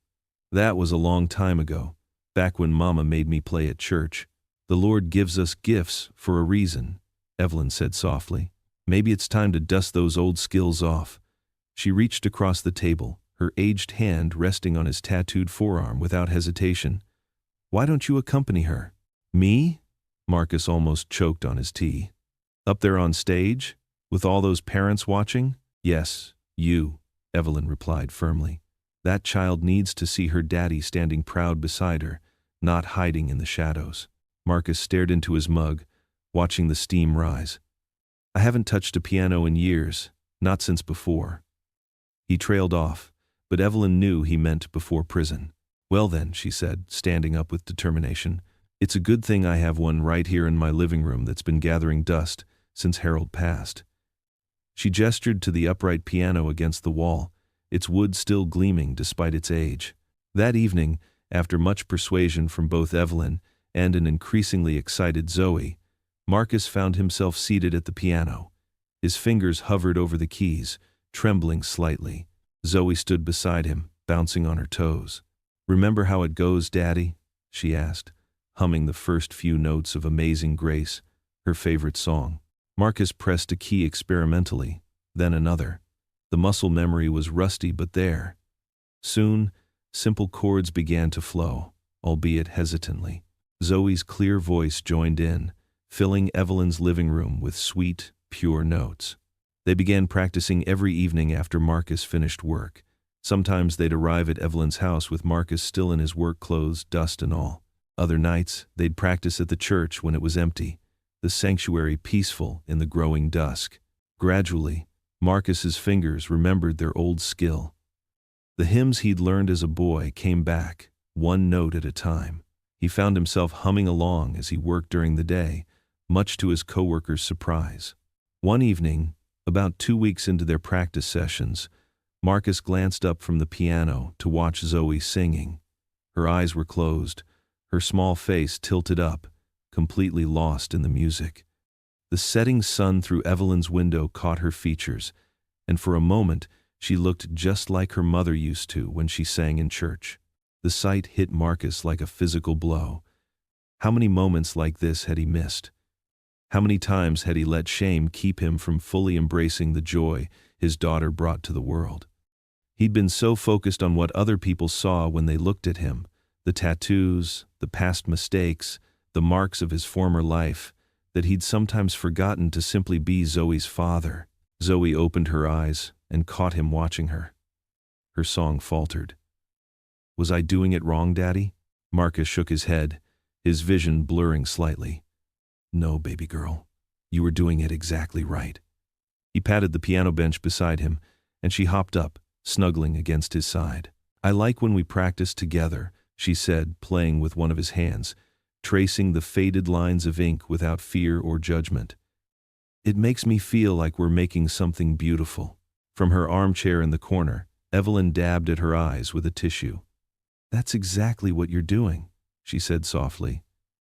"That was a long time ago, back when Mama made me play at church. The Lord gives us gifts for a reason," Evelyn said softly. "Maybe it's time to dust those old skills off." She reached across the table, her aged hand resting on his tattooed forearm without hesitation. "Why don't you accompany her?" "Me?" Marcus almost choked on his tea. "Up there on stage? With all those parents watching?" "Yes, you," Evelyn replied firmly. "That child needs to see her daddy standing proud beside her, not hiding in the shadows." Marcus stared into his mug, watching the steam rise. "I haven't touched a piano in years, not since before." He trailed off, but Evelyn knew he meant before prison. "Well then," she said, standing up with determination, "it's a good thing I have one right here in my living room that's been gathering dust since Harold passed." She gestured to the upright piano against the wall, its wood still gleaming despite its age. That evening, after much persuasion from both Evelyn and an increasingly excited Zoe, Marcus found himself seated at the piano. His fingers hovered over the keys, trembling slightly. Zoe stood beside him, bouncing on her toes. "Remember how it goes, Daddy?" she asked, humming the first few notes of Amazing Grace, her favorite song. Marcus pressed a key experimentally, then another. The muscle memory was rusty but there. Soon, simple chords began to flow, albeit hesitantly. Zoe's clear voice joined in, filling Evelyn's living room with sweet, pure notes. They began practicing every evening after Marcus finished work. Sometimes they'd arrive at Evelyn's house with Marcus still in his work clothes, dust and all. Other nights, they'd practice at the church when it was empty, the sanctuary peaceful in the growing dusk. Gradually, Marcus's fingers remembered their old skill. The hymns he'd learned as a boy came back, one note at a time. He found himself humming along as he worked during the day, much to his coworkers' surprise. One evening, about 2 weeks into their practice sessions, Marcus glanced up from the piano to watch Zoe singing. Her eyes were closed, her small face tilted up, completely lost in the music. The setting sun through Evelyn's window caught her features, and for a moment she looked just like her mother used to when she sang in church. The sight hit Marcus like a physical blow. How many moments like this had he missed? How many times had he let shame keep him from fully embracing the joy his daughter brought to the world? He'd been so focused on what other people saw when they looked at him, the tattoos, the past mistakes, the marks of his former life, that he'd sometimes forgotten to simply be Zoe's father. Zoe opened her eyes and caught him watching her. Her song faltered. Was I doing it wrong, Daddy? Marcus shook his head, his vision blurring slightly. No, baby girl. You were doing it exactly right. He patted the piano bench beside him, and she hopped up, snuggling against his side. I like when we practice together, she said, playing with one of his hands, tracing the faded lines of ink without fear or judgment. It makes me feel like we're making something beautiful. From her armchair in the corner, Evelyn dabbed at her eyes with a tissue. That's exactly what you're doing, she said softly.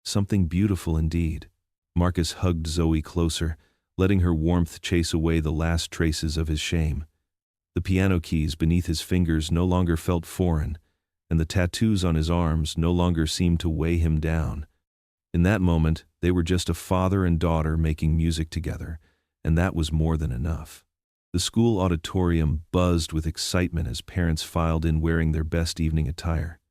Something beautiful indeed. Marcus hugged Zoe closer, letting her warmth chase away the last traces of his shame. The piano keys beneath his fingers no longer felt foreign, and the tattoos on his arms no longer seemed to weigh him down. In that moment, they were just a father and daughter making music together, and that was more than enough. The school auditorium buzzed with excitement as parents filed in wearing their best evening attire.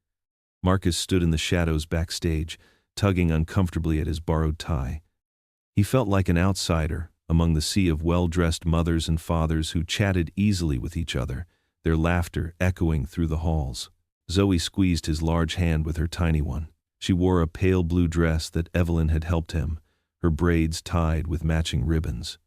Marcus stood in the shadows backstage, tugging uncomfortably at his borrowed tie. He felt like an outsider among the sea of well-dressed mothers and fathers who chatted easily with each other, their laughter echoing through the halls. Zoe squeezed his large hand with her tiny one. She wore a pale blue dress that Evelyn had helped him, her braids tied with matching ribbons.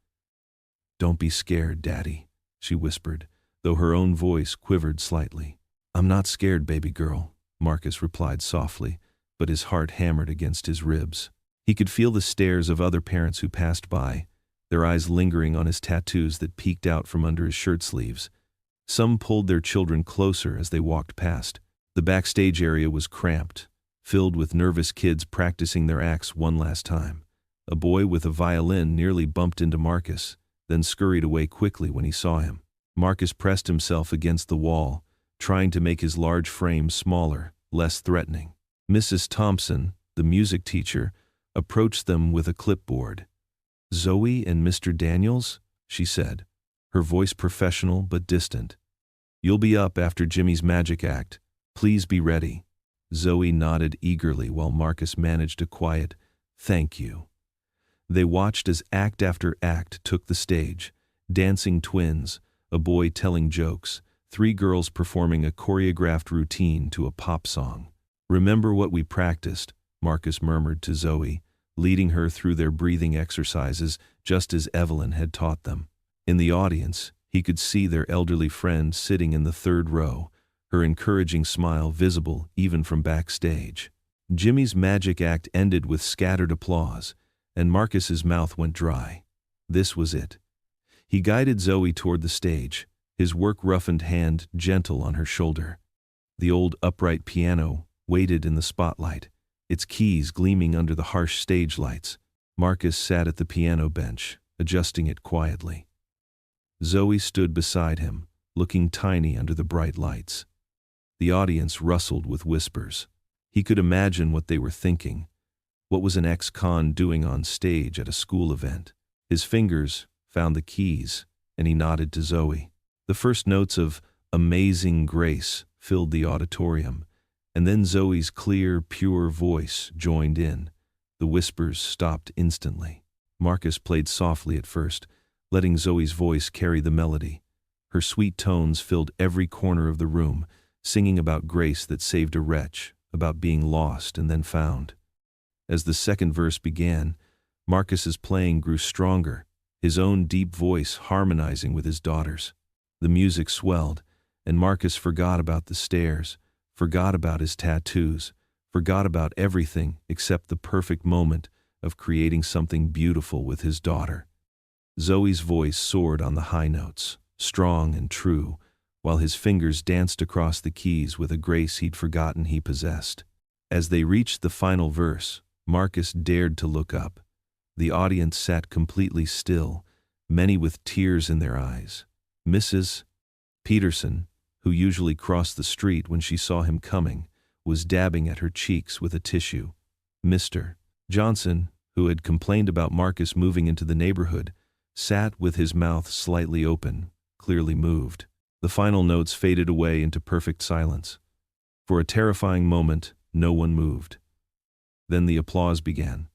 Don't be scared, Daddy, she whispered, though her own voice quivered slightly. I'm not scared, baby girl, Marcus replied softly, but his heart hammered against his ribs. He could feel the stares of other parents who passed by, their eyes lingering on his tattoos that peeked out from under his shirt sleeves. Some pulled their children closer as they walked past. The backstage area was cramped, filled with nervous kids practicing their acts one last time. A boy with a violin nearly bumped into Marcus, then scurried away quickly when he saw him. Marcus pressed himself against the wall, trying to make his large frame smaller, less threatening. Mrs. Thompson, the music teacher, approached them with a clipboard. Zoe and Mr. Daniels, she said, her voice professional but distant. You'll be up after Jimmy's magic act. Please be ready. Zoe nodded eagerly while Marcus managed a quiet, thank you. They watched as act after act took the stage, dancing twins, a boy telling jokes, 3 girls performing a choreographed routine to a pop song. Remember what we practiced, Marcus murmured to Zoe, leading her through their breathing exercises just as Evelyn had taught them. In the audience, he could see their elderly friend sitting in the 3rd row, her encouraging smile visible even from backstage. Jimmy's magic act ended with scattered applause, and Marcus's mouth went dry. This was it. He guided Zoe toward the stage, his work-roughened hand gentle on her shoulder. The old upright piano waited in the spotlight, its keys gleaming under the harsh stage lights. Marcus sat at the piano bench, adjusting it quietly. Zoe stood beside him, looking tiny under the bright lights. The audience rustled with whispers. He could imagine what they were thinking. What was an ex-con doing on stage at a school event? His fingers found the keys, and he nodded to Zoe. The first notes of Amazing Grace filled the auditorium, and then Zoe's clear, pure voice joined in. The whispers stopped instantly. Marcus played softly at first, letting Zoe's voice carry the melody. Her sweet tones filled every corner of the room, singing about grace that saved a wretch, about being lost and then found. As the second verse began, Marcus's playing grew stronger, his own deep voice harmonizing with his daughter's. The music swelled, and Marcus forgot about the stairs, forgot about his tattoos, forgot about everything except the perfect moment of creating something beautiful with his daughter. Zoe's voice soared on the high notes, strong and true, while his fingers danced across the keys with a grace he'd forgotten he possessed. As they reached the final verse, Marcus dared to look up. The audience sat completely still, many with tears in their eyes. Mrs. Peterson, who usually crossed the street when she saw him coming, was dabbing at her cheeks with a tissue. Mr. Johnson, who had complained about Marcus moving into the neighborhood, sat with his mouth slightly open, clearly moved. The final notes faded away into perfect silence. For a terrifying moment, no one moved. Then the applause began,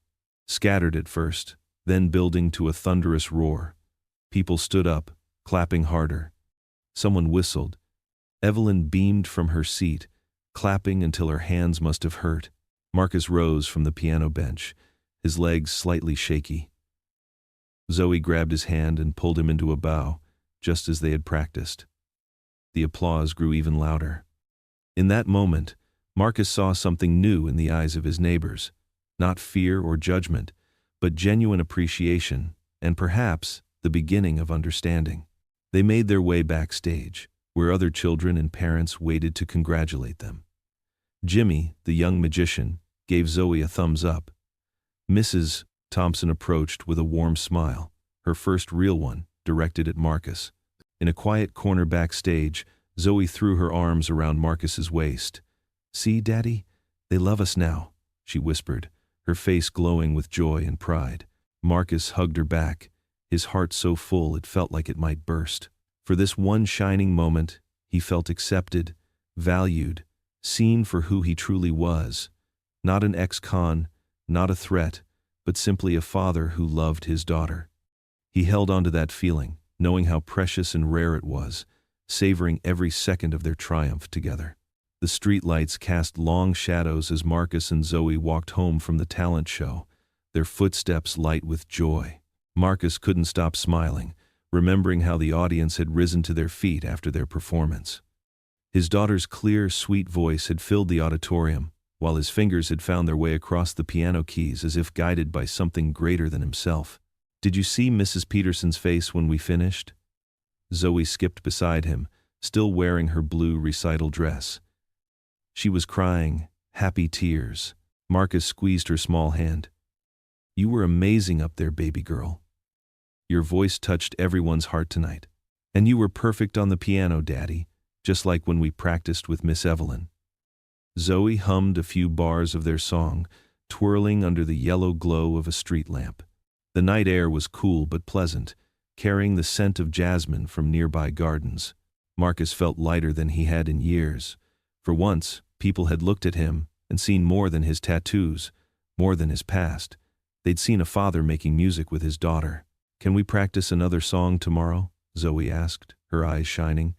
scattered at first, then building to a thunderous roar. People stood up, clapping harder. Someone whistled. Evelyn beamed from her seat, clapping until her hands must have hurt. Marcus rose from the piano bench, his legs slightly shaky. Zoe grabbed his hand and pulled him into a bow, just as they had practiced. The applause grew even louder. In that moment, Marcus saw something new in the eyes of his neighbors. Not fear or judgment, but genuine appreciation, and perhaps the beginning of understanding. They made their way backstage, where other children and parents waited to congratulate them. Jimmy, the young magician, gave Zoe a thumbs up. Mrs. Thompson approached with a warm smile, her first real one, directed at Marcus. In a quiet corner backstage, Zoe threw her arms around Marcus's waist. "See, Daddy? They love us now," she whispered, her face glowing with joy and pride. Marcus hugged her back, his heart so full it felt like it might burst. For this one shining moment, he felt accepted, valued, seen for who he truly was. Not an ex-con, not a threat, but simply a father who loved his daughter. He held on to that feeling, knowing how precious and rare it was, savoring every second of their triumph together. The streetlights cast long shadows as Marcus and Zoe walked home from the talent show, their footsteps light with joy. Marcus couldn't stop smiling, remembering how the audience had risen to their feet after their performance. His daughter's clear, sweet voice had filled the auditorium, while his fingers had found their way across the piano keys as if guided by something greater than himself. "Did you see Mrs. Peterson's face when we finished?" Zoe skipped beside him, still wearing her blue recital dress. She was crying, happy tears. Marcus squeezed her small hand. "You were amazing up there, baby girl. Your voice touched everyone's heart tonight. And you were perfect on the piano, Daddy, just like when we practiced with Miss Evelyn." Zoe hummed a few bars of their song, twirling under the yellow glow of a street lamp. The night air was cool but pleasant, carrying the scent of jasmine from nearby gardens. Marcus felt lighter than he had in years. For once, people had looked at him and seen more than his tattoos, more than his past. They'd seen a father making music with his daughter. "Can we practice another song tomorrow?" Zoe asked, her eyes shining.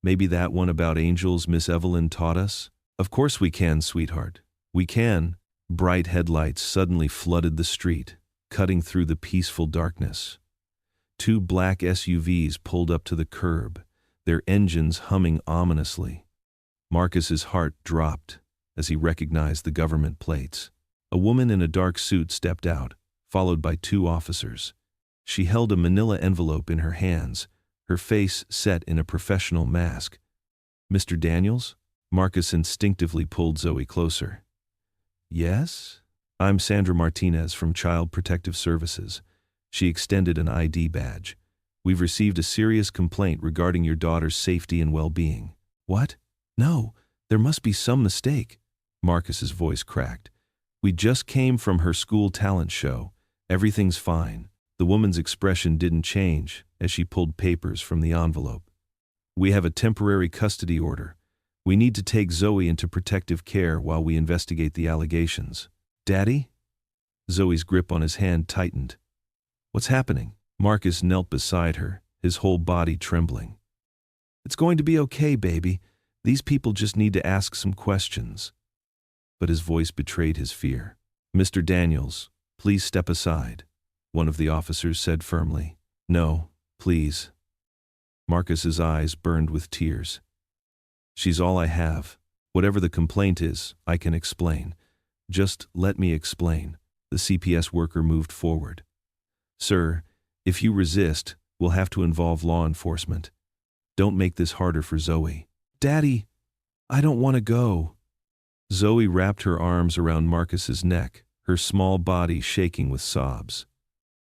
"Maybe that one about angels Miss Evelyn taught us?" "Of course we can, sweetheart. We can." Bright headlights suddenly flooded the street, cutting through the peaceful darkness. Two black SUVs pulled up to the curb, their engines humming ominously. Marcus's heart dropped as he recognized the government plates. A woman in a dark suit stepped out, followed by two officers. She held a manila envelope in her hands, her face set in a professional mask. "Mr. Daniels?" Marcus instinctively pulled Zoe closer. "Yes? I'm Sandra Martinez from Child Protective Services." She extended an ID badge. "We've received a serious complaint regarding your daughter's safety and well-being." "What? No, there must be some mistake." Marcus's voice cracked. "We just came from her school talent show. Everything's fine." The woman's expression didn't change as she pulled papers from the envelope. "We have a temporary custody order. We need to take Zoe into protective care while we investigate the allegations." "Daddy?" Zoe's grip on his hand tightened. "What's happening?" Marcus knelt beside her, his whole body trembling. "It's going to be okay, baby. These people just need to ask some questions." But his voice betrayed his fear. "Mr. Daniels, please step aside," one of the officers said firmly. "No, please." Marcus's eyes burned with tears. "She's all I have. Whatever the complaint is, I can explain. Just let me explain." The CPS worker moved forward. "Sir, if you resist, we'll have to involve law enforcement. Don't make this harder for Zoe." "Daddy, I don't want to go." Zoe wrapped her arms around Marcus's neck, her small body shaking with sobs.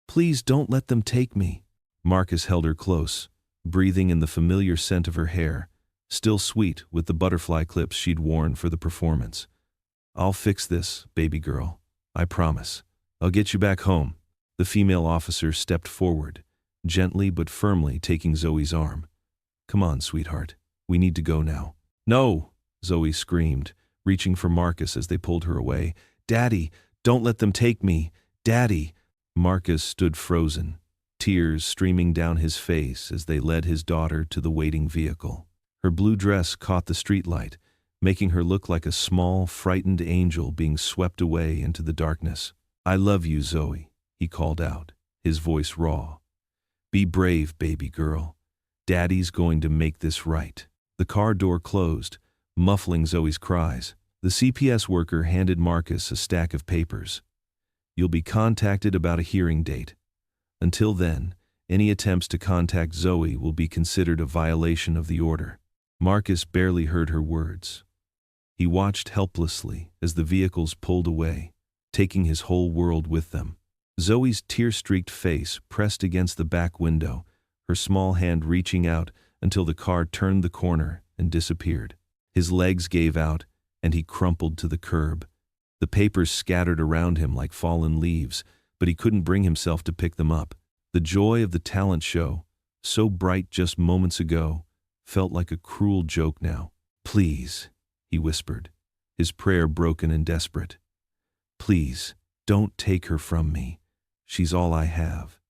"Please don't let them take me." Marcus held her close, breathing in the familiar scent of her hair, still sweet with the butterfly clips she'd worn for the performance. "I'll fix this, baby girl. I promise. I'll get you back home." The female officer stepped forward, gently but firmly taking Zoe's arm. "Come on, sweetheart. We need to go now." "No!" Zoe screamed, reaching for Marcus as they pulled her away. "Daddy, don't let them take me. Daddy!" Marcus stood frozen, tears streaming down his face as they led his daughter to the waiting vehicle. Her blue dress caught the streetlight, making her look like a small, frightened angel being swept away into the darkness. "I love you, Zoe," he called out, his voice raw. "Be brave, baby girl. Daddy's going to make this right." The car door closed, muffling Zoe's cries. The CPS worker handed Marcus a stack of papers. "You'll be contacted about a hearing date. Until then, any attempts to contact Zoe will be considered a violation of the order." Marcus barely heard her words. He watched helplessly as the vehicles pulled away, taking his whole world with them. Zoe's tear-streaked face pressed against the back window, her small hand reaching out until the car turned the corner and disappeared. His legs gave out, and he crumpled to the curb. The papers scattered around him like fallen leaves, but he couldn't bring himself to pick them up. The joy of the talent show, so bright just moments ago, felt like a cruel joke now. "Please," he whispered, his prayer broken and desperate. "Please, don't take her from me. She's all I have.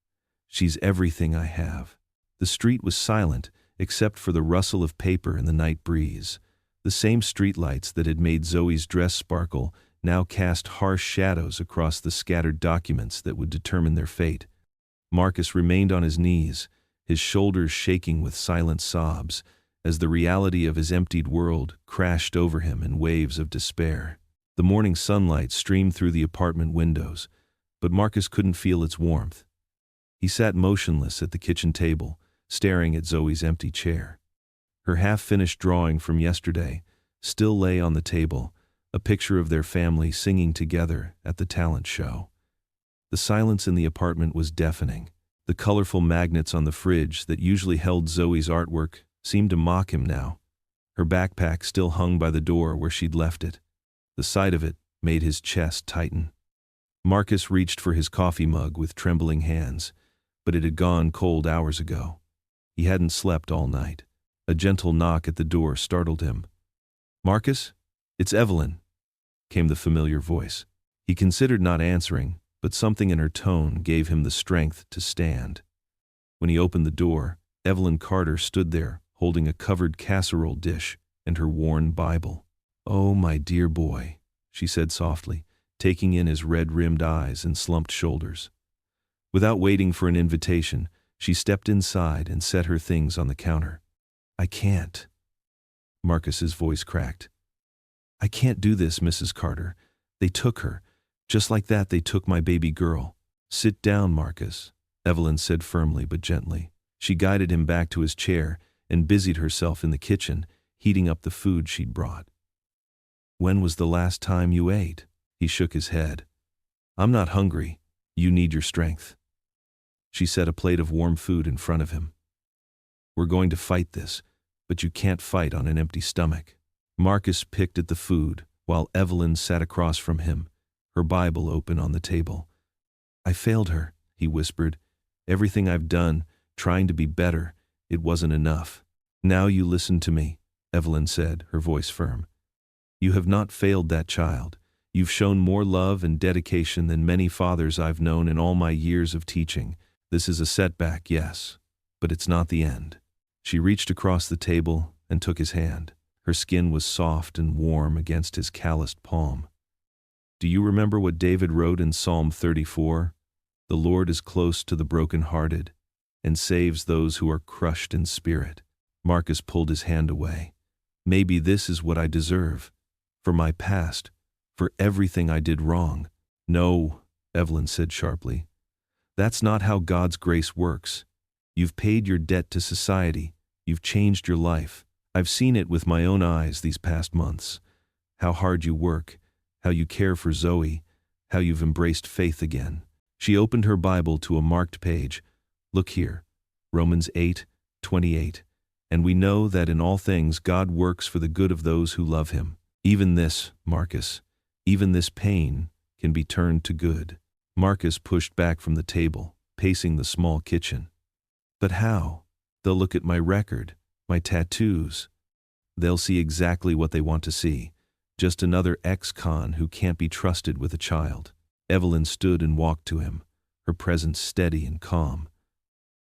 She's everything I have." The street was silent, except for the rustle of paper in the night breeze. The same streetlights that had made Zoe's dress sparkle now cast harsh shadows across the scattered documents that would determine their fate. Marcus remained on his knees, his shoulders shaking with silent sobs, as the reality of his emptied world crashed over him in waves of despair. The morning sunlight streamed through the apartment windows, but Marcus couldn't feel its warmth. He sat motionless at the kitchen table, staring at Zoe's empty chair. Her half-finished drawing from yesterday still lay on the table, a picture of their family singing together at the talent show. The silence in the apartment was deafening. The colorful magnets on the fridge that usually held Zoe's artwork seemed to mock him now. Her backpack still hung by the door where she'd left it. The sight of it made his chest tighten. Marcus reached for his coffee mug with trembling hands, but it had gone cold hours ago. He hadn't slept all night. A gentle knock at the door startled him. "Marcus? It's Evelyn," came the familiar voice. He considered not answering, but something in her tone gave him the strength to stand. When he opened the door, Evelyn Carter stood there, holding a covered casserole dish and her worn Bible. "Oh, my dear boy," she said softly, taking in his red-rimmed eyes and slumped shoulders. Without waiting for an invitation, she stepped inside and set her things on the counter. "I can't." Marcus's voice cracked. "I can't do this, Mrs. Carter. They took her. Just like that, they took my baby girl." "Sit down, Marcus," Evelyn said firmly but gently. She guided him back to his chair and busied herself in the kitchen, heating up the food she'd brought. "When was the last time you ate?" He shook his head. "I'm not hungry. You need your strength." She set a plate of warm food in front of him. "We're going to fight this, but you can't fight on an empty stomach." Marcus picked at the food while Evelyn sat across from him, her Bible open on the table. "I failed her," he whispered. "Everything I've done, trying to be better, it wasn't enough." "Now you listen to me," Evelyn said, her voice firm. "You have not failed that child. You've shown more love and dedication than many fathers I've known in all my years of teaching. This is a setback, yes, but it's not the end." She reached across the table and took his hand. Her skin was soft and warm against his calloused palm. "Do you remember what David wrote in Psalm 34? The Lord is close to the brokenhearted and saves those who are crushed in spirit." Marcus pulled his hand away. "Maybe this is what I deserve. For my past, for everything I did wrong." "No," Evelyn said sharply. "That's not how God's grace works. You've paid your debt to society. You've changed your life. I've seen it with my own eyes these past months. How hard you work, how you care for Zoe, how you've embraced faith again." She opened her Bible to a marked page. "Look here, Romans 8:28. And we know that in all things God works for the good of those who love him. Even this, Marcus, even this pain can be turned to good." Marcus pushed back from the table, pacing the small kitchen. "But how? They'll look at my record, my tattoos. They'll see exactly what they want to see. Just another ex-con who can't be trusted with a child." Evelyn stood and walked to him, her presence steady and calm.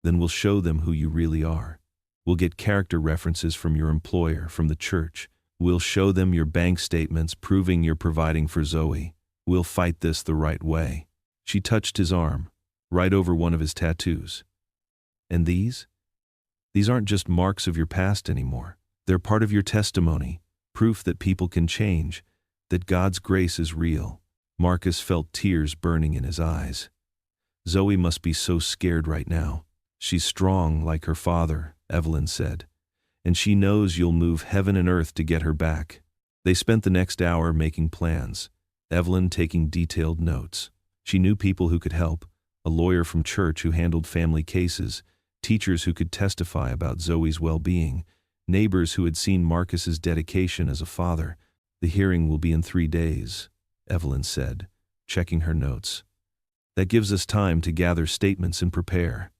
"Then we'll show them who you really are. We'll get character references from your employer, from the church. We'll show them your bank statements proving you're providing for Zoe. We'll fight this the right way. She touched his arm, right over one of his tattoos. And these? These aren't just marks of your past anymore. They're part of your testimony, proof that people can change, that God's grace is real. Marcus felt tears burning in his eyes. Zoe must be so scared right now. She's strong like her father, Evelyn said, and she knows you'll move heaven and earth to get her back. They spent the next hour making plans, Evelyn taking detailed notes. She knew people who could help, a lawyer from church who handled family cases, teachers who could testify about Zoe's well-being, neighbors who had seen Marcus's dedication as a father. The hearing will be in 3 days, Evelyn said, checking her notes. That gives us time to gather statements and prepare.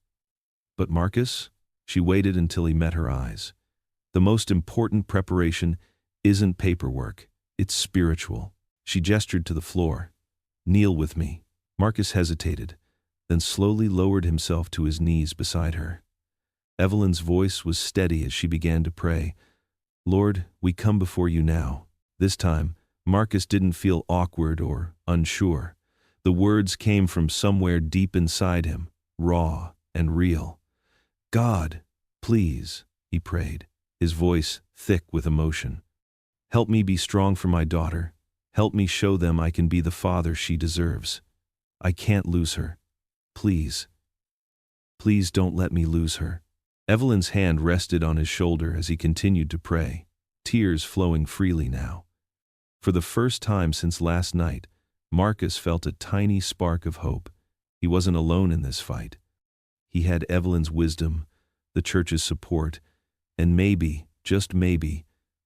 But Marcus? She waited until he met her eyes. The most important preparation isn't paperwork, it's spiritual. She gestured to the floor. Kneel with me. Marcus hesitated, then slowly lowered himself to his knees beside her. Evelyn's voice was steady as she began to pray. Lord, we come before you now. This time, Marcus didn't feel awkward or unsure. The words came from somewhere deep inside him, raw and real. God, please, he prayed, his voice thick with emotion. Help me be strong for my daughter. Help me show them I can be the father she deserves. I can't lose her. Please. Please don't let me lose her. Evelyn's hand rested on his shoulder as he continued to pray, tears flowing freely now. For the first time since last night, Marcus felt a tiny spark of hope. He wasn't alone in this fight. He had Evelyn's wisdom, the church's support, and maybe, just maybe,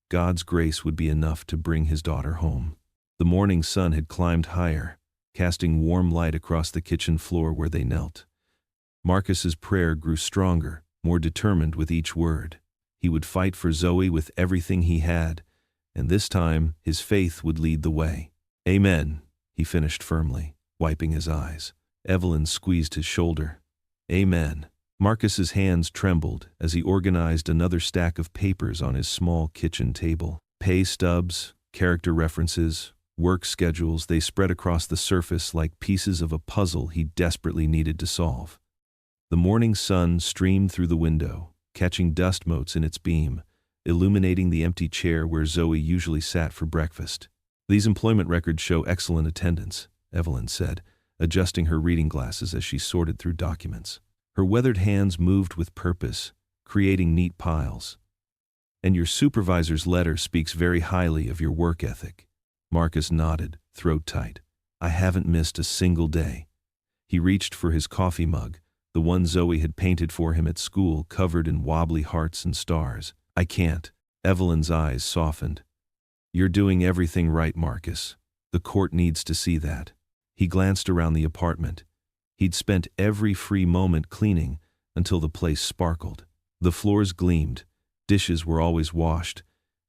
God's grace would be enough to bring his daughter home. The morning sun had climbed higher, casting warm light across the kitchen floor where they knelt. Marcus's prayer grew stronger, more determined with each word. He would fight for Zoe with everything he had, and this time his faith would lead the way. Amen, he finished firmly, wiping his eyes. Evelyn squeezed his shoulder. Amen. Marcus's hands trembled as he organized another stack of papers on his small kitchen table. Pay stubs, character references, work schedules, they spread across the surface like pieces of a puzzle he desperately needed to solve. The morning sun streamed through the window, catching dust motes in its beam, illuminating the empty chair where Zoe usually sat for breakfast. These employment records show excellent attendance, Evelyn said, adjusting her reading glasses as she sorted through documents. Her weathered hands moved with purpose, creating neat piles. And your supervisor's letter speaks very highly of your work ethic. Marcus nodded, throat tight. I haven't missed a single day. He reached for his coffee mug, the one Zoe had painted for him at school, covered in wobbly hearts and stars. I can't. Evelyn's eyes softened. You're doing everything right, Marcus. The court needs to see that. He glanced around the apartment. He'd spent every free moment cleaning until the place sparkled. The floors gleamed, dishes were always washed,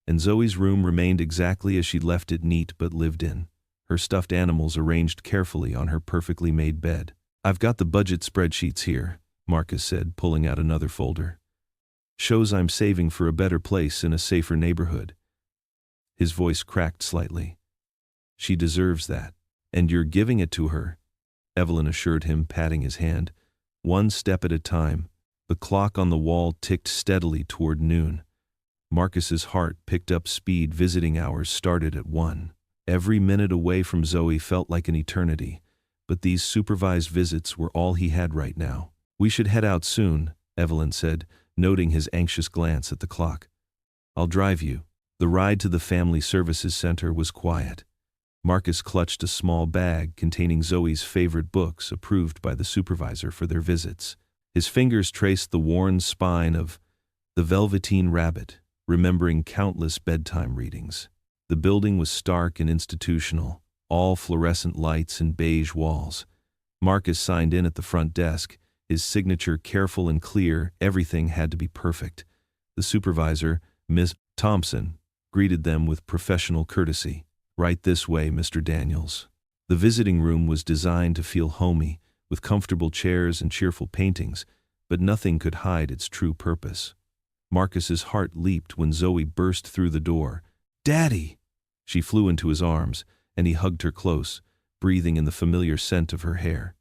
and Zoe's room remained exactly as she'd left it, neat but lived in, her stuffed animals arranged carefully on her perfectly made bed. I've got the budget spreadsheets here, Marcus said, pulling out another folder. Shows I'm saving for a better place in a safer neighborhood. His voice cracked slightly. She deserves that. And you're giving it to her, Evelyn assured him, patting his hand. One step at a time. The clock on the wall ticked steadily toward noon. Marcus's heart picked up speed. Visiting hours started at 1. Every minute away from Zoe felt like an eternity, but these supervised visits were all he had right now. We should head out soon, Evelyn said, noting his anxious glance at the clock. I'll drive you. The ride to the Family Services Center was quiet. Marcus clutched a small bag containing Zoe's favorite books approved by the supervisor for their visits. His fingers traced the worn spine of The Velveteen Rabbit, remembering countless bedtime readings. The building was stark and institutional, all fluorescent lights and beige walls. Marcus signed in at the front desk, his signature careful and clear. Everything had to be perfect. The supervisor, Miss Thompson, greeted them with professional courtesy. Right this way, Mr. Daniels. The visiting room was designed to feel homey, with comfortable chairs and cheerful paintings, but nothing could hide its true purpose. Marcus's heart leaped when Zoe burst through the door, Daddy! She flew into his arms, and he hugged her close, breathing in the familiar scent of her hair.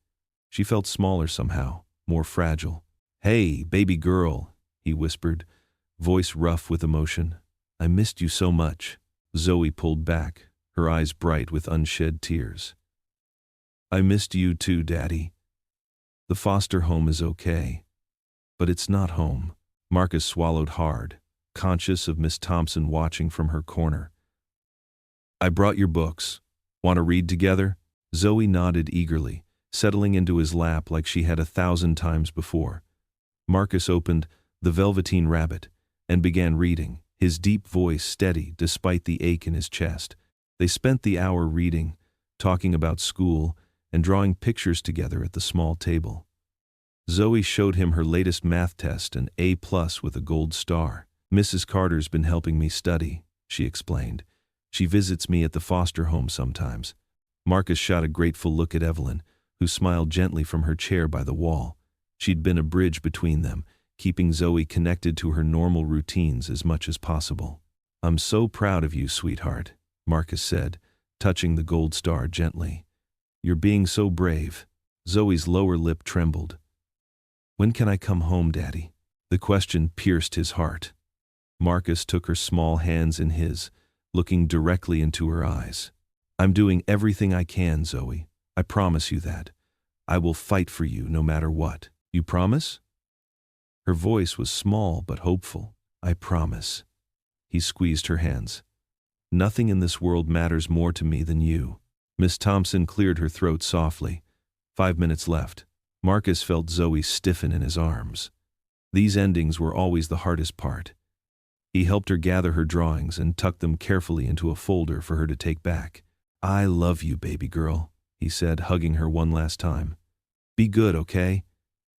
She felt smaller somehow, more fragile. Hey, baby girl, he whispered, voice rough with emotion. I missed you so much. Zoe pulled back, her eyes bright with unshed tears. I missed you too, Daddy. The foster home is okay, but it's not home. Marcus swallowed hard, conscious of Miss Thompson watching from her corner. I brought your books. Want to read together? Zoe nodded eagerly, settling into his lap like she had 1,000 times before. Marcus opened The Velveteen Rabbit and began reading, his deep voice steady despite the ache in his chest. They spent the hour reading, talking about school, and drawing pictures together at the small table. Zoe showed him her latest math test, an A+ with a gold star. Mrs. Carter's been helping me study, she explained. She visits me at the foster home sometimes. Marcus shot a grateful look at Evelyn, who smiled gently from her chair by the wall. She'd been a bridge between them, keeping Zoe connected to her normal routines as much as possible. I'm so proud of you, sweetheart, Marcus said, touching the gold star gently. You're being so brave. Zoe's lower lip trembled. When can I come home, Daddy? The question pierced his heart. Marcus took her small hands in his, looking directly into her eyes. I'm doing everything I can, Zoe. I promise you that. I will fight for you no matter what. You promise? Her voice was small but hopeful. I promise. He squeezed her hands. Nothing in this world matters more to me than you. Miss Thompson cleared her throat softly. 5 minutes left. Marcus felt Zoe stiffen in his arms. These endings were always the hardest part. He helped her gather her drawings and tucked them carefully into a folder for her to take back. I love you, baby girl, he said, hugging her one last time. Be good, okay?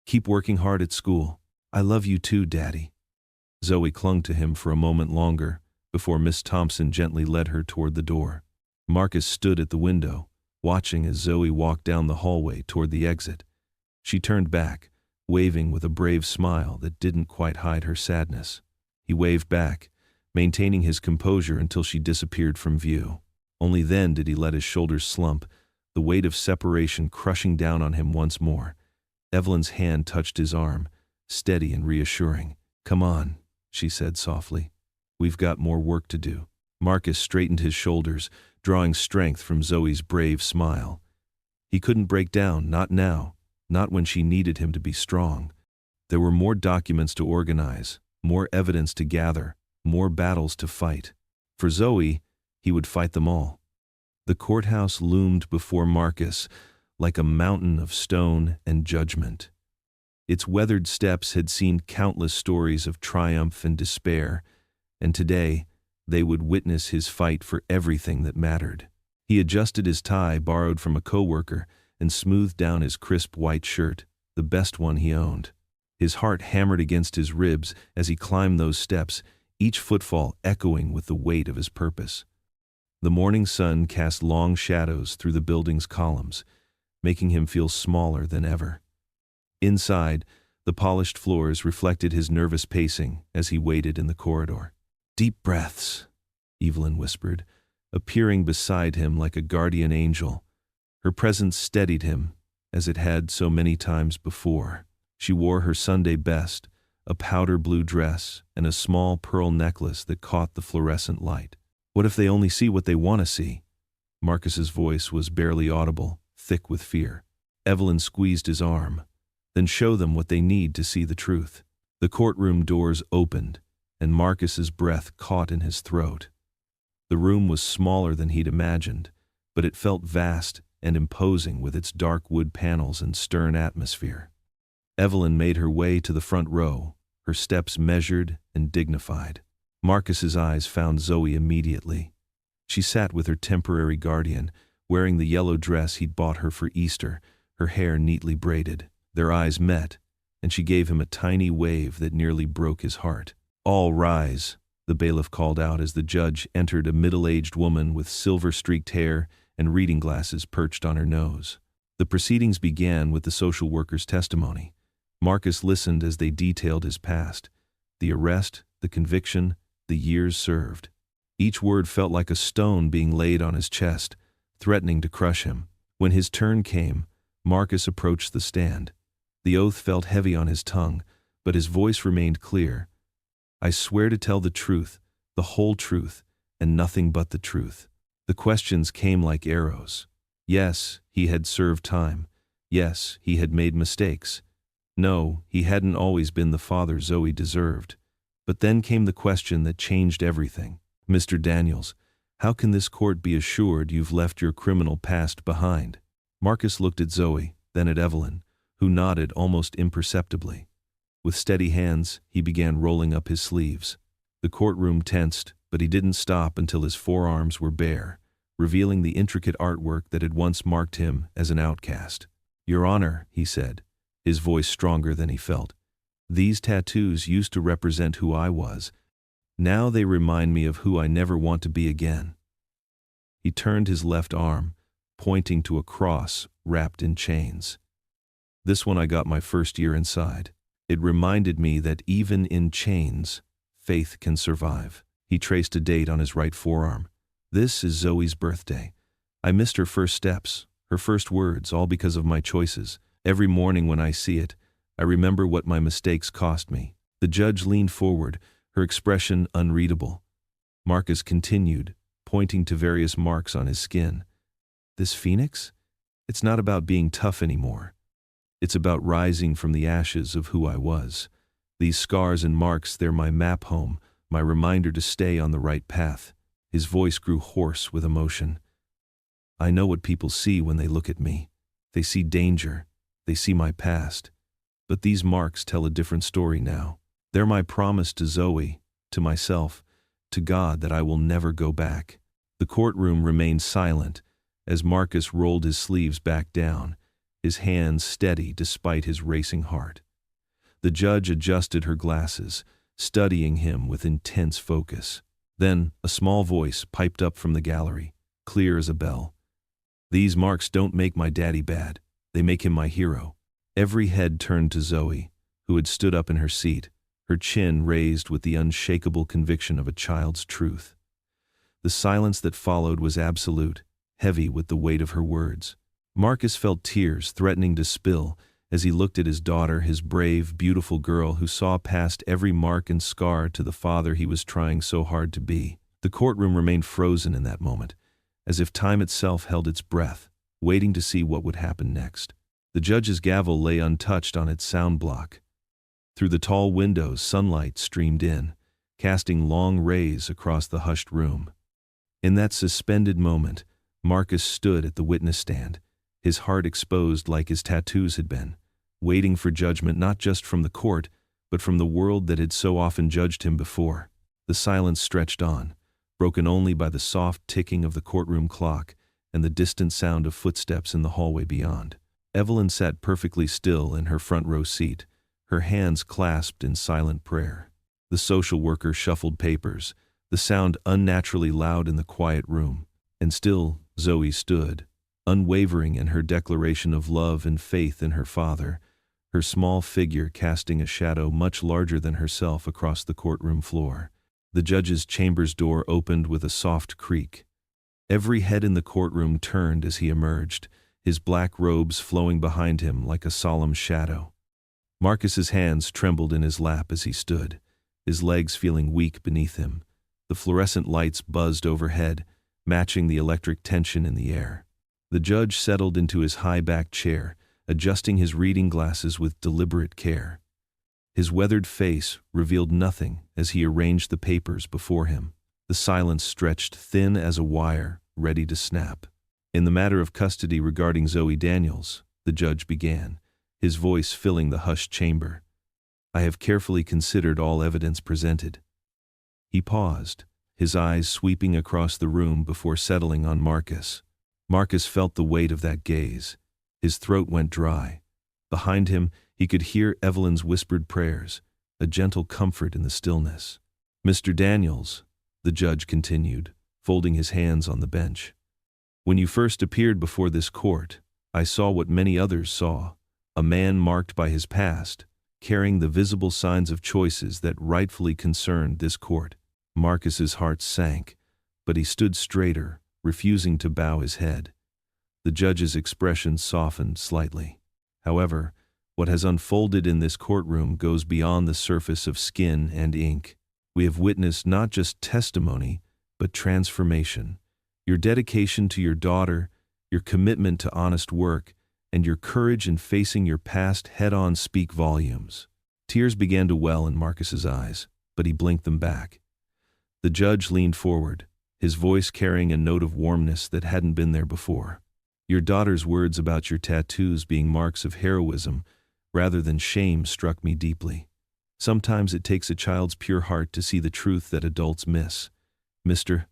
Keep working hard at school. I love you too, Daddy. Zoe clung to him for a moment longer before Miss Thompson gently led her toward the door. Marcus stood at the window, watching as Zoe walked down the hallway toward the exit. She turned back, waving with a brave smile that didn't quite hide her sadness. He waved back, maintaining his composure until she disappeared from view. Only then did he let his shoulders slump, the weight of separation crushing down on him once more. Evelyn's hand touched his arm, steady and reassuring. Come on, she said softly. We've got more work to do. Marcus straightened his shoulders, drawing strength from Zoe's brave smile. He couldn't break down, not now, not when she needed him to be strong. There were more documents to organize, more evidence to gather, more battles to fight. For Zoe, he would fight them all. The courthouse loomed before Marcus like a mountain of stone and judgment. Its weathered steps had seen countless stories of triumph and despair, and today they would witness his fight for everything that mattered. He adjusted his tie borrowed from a coworker and smoothed down his crisp white shirt, the best one he owned. His heart hammered against his ribs as he climbed those steps, each footfall echoing with the weight of his purpose. The morning sun cast long shadows through the building's columns, making him feel smaller than ever. Inside, the polished floors reflected his nervous pacing as he waited in the corridor. Deep breaths, Evelyn whispered, appearing beside him like a guardian angel. Her presence steadied him, as it had so many times before. She wore her Sunday best, a powder blue dress, and a small pearl necklace that caught the fluorescent light. What if they only see what they want to see? Marcus's voice was barely audible, thick with fear. Evelyn squeezed his arm. Then show them what they need to see the truth. The courtroom doors opened, and Marcus's breath caught in his throat. The room was smaller than he'd imagined, but it felt vast and imposing with its dark wood panels and stern atmosphere. Evelyn made her way to the front row, her steps measured and dignified. Marcus's eyes found Zoe immediately. She sat with her temporary guardian, wearing the yellow dress he'd bought her for Easter, her hair neatly braided. Their eyes met, and she gave him a tiny wave that nearly broke his heart. All rise, the bailiff called out as the judge entered, a middle-aged woman with silver-streaked hair and reading glasses perched on her nose. The proceedings began with the social worker's testimony. Marcus listened as they detailed his past, the arrest, the conviction, the years served. Each word felt like a stone being laid on his chest, threatening to crush him. When his turn came, Marcus approached the stand. The oath felt heavy on his tongue, but his voice remained clear. "I swear to tell the truth, the whole truth, and nothing but the truth." The questions came like arrows. Yes, he had served time. Yes, he had made mistakes. No, he hadn't always been the father Zoe deserved. But then came the question that changed everything. "Mr. Daniels, how can this court be assured you've left your criminal past behind?" Marcus looked at Zoe, then at Evelyn, who nodded almost imperceptibly. With steady hands, he began rolling up his sleeves. The courtroom tensed, but he didn't stop until his forearms were bare, revealing the intricate artwork that had once marked him as an outcast. "Your Honor," he said, his voice stronger than he felt, "these tattoos used to represent who I was. Now they remind me of who I never want to be again." He turned his left arm, pointing to a cross wrapped in chains. "This one I got my first year inside. It reminded me that even in chains, faith can survive." He traced a date on his right forearm. "This is Zoe's birthday. I missed her first steps, her first words, all because of my choices. Every morning when I see it, I remember what my mistakes cost me." The judge leaned forward, her expression unreadable. Marcus continued, pointing to various marks on his skin. "This phoenix? It's not about being tough anymore. It's about rising from the ashes of who I was. These scars and marks, they're my map home, my reminder to stay on the right path." His voice grew hoarse with emotion. "I know what people see when they look at me. They see danger. They see my past. But these marks tell a different story now. They're my promise to Zoe, to myself, to God that I will never go back." The courtroom remained silent as Marcus rolled his sleeves back down, his hands steady despite his racing heart. The judge adjusted her glasses, studying him with intense focus. Then a small voice piped up from the gallery, clear as a bell. "These marks don't make my daddy bad. They make him my hero." Every head turned to Zoe, who had stood up in her seat, her chin raised with the unshakable conviction of a child's truth. The silence that followed was absolute, heavy with the weight of her words. Marcus felt tears threatening to spill as he looked at his daughter, his brave, beautiful girl who saw past every mark and scar to the father he was trying so hard to be. The courtroom remained frozen in that moment, as if time itself held its breath, waiting to see what would happen next. The judge's gavel lay untouched on its sound block. Through the tall windows, sunlight streamed in, casting long rays across the hushed room. In that suspended moment, Marcus stood at the witness stand, his heart exposed like his tattoos had been, waiting for judgment not just from the court, but from the world that had so often judged him before. The silence stretched on, broken only by the soft ticking of the courtroom clock and the distant sound of footsteps in the hallway beyond. Evelyn sat perfectly still in her front row seat, her hands clasped in silent prayer. The social worker shuffled papers, the sound unnaturally loud in the quiet room. And still, Zoe stood, unwavering in her declaration of love and faith in her father, her small figure casting a shadow much larger than herself across the courtroom floor. The judge's chamber's door opened with a soft creak. Every head in the courtroom turned as he emerged, his black robes flowing behind him like a solemn shadow. Marcus's hands trembled in his lap as he stood, his legs feeling weak beneath him. The fluorescent lights buzzed overhead, matching the electric tension in the air. The judge settled into his high-backed chair, adjusting his reading glasses with deliberate care. His weathered face revealed nothing as he arranged the papers before him. The silence stretched thin as a wire, ready to snap. "In the matter of custody regarding Zoe Daniels," the judge began, his voice filling the hushed chamber, "I have carefully considered all evidence presented." He paused, his eyes sweeping across the room before settling on Marcus. Marcus felt the weight of that gaze. His throat went dry. Behind him, he could hear Evelyn's whispered prayers, a gentle comfort in the stillness. "Mr. Daniels," the judge continued, folding his hands on the bench, "when you first appeared before this court, I saw what many others saw, a man marked by his past, carrying the visible signs of choices that rightfully concerned this court." Marcus's heart sank, but he stood straighter, refusing to bow his head. The judge's expression softened slightly. However, what has unfolded in this courtroom goes beyond the surface of skin and ink. We have witnessed not just testimony, but transformation. Your dedication to your daughter, your commitment to honest work, and your courage in facing your past head-on speak volumes. Tears began to well in Marcus's eyes, but he blinked them back. The judge leaned forward, his voice carrying a note of warmness that hadn't been there before. Your daughter's words about your tattoos being marks of heroism rather than shame struck me deeply. Sometimes it takes a child's pure heart to see the truth that adults miss. Mr.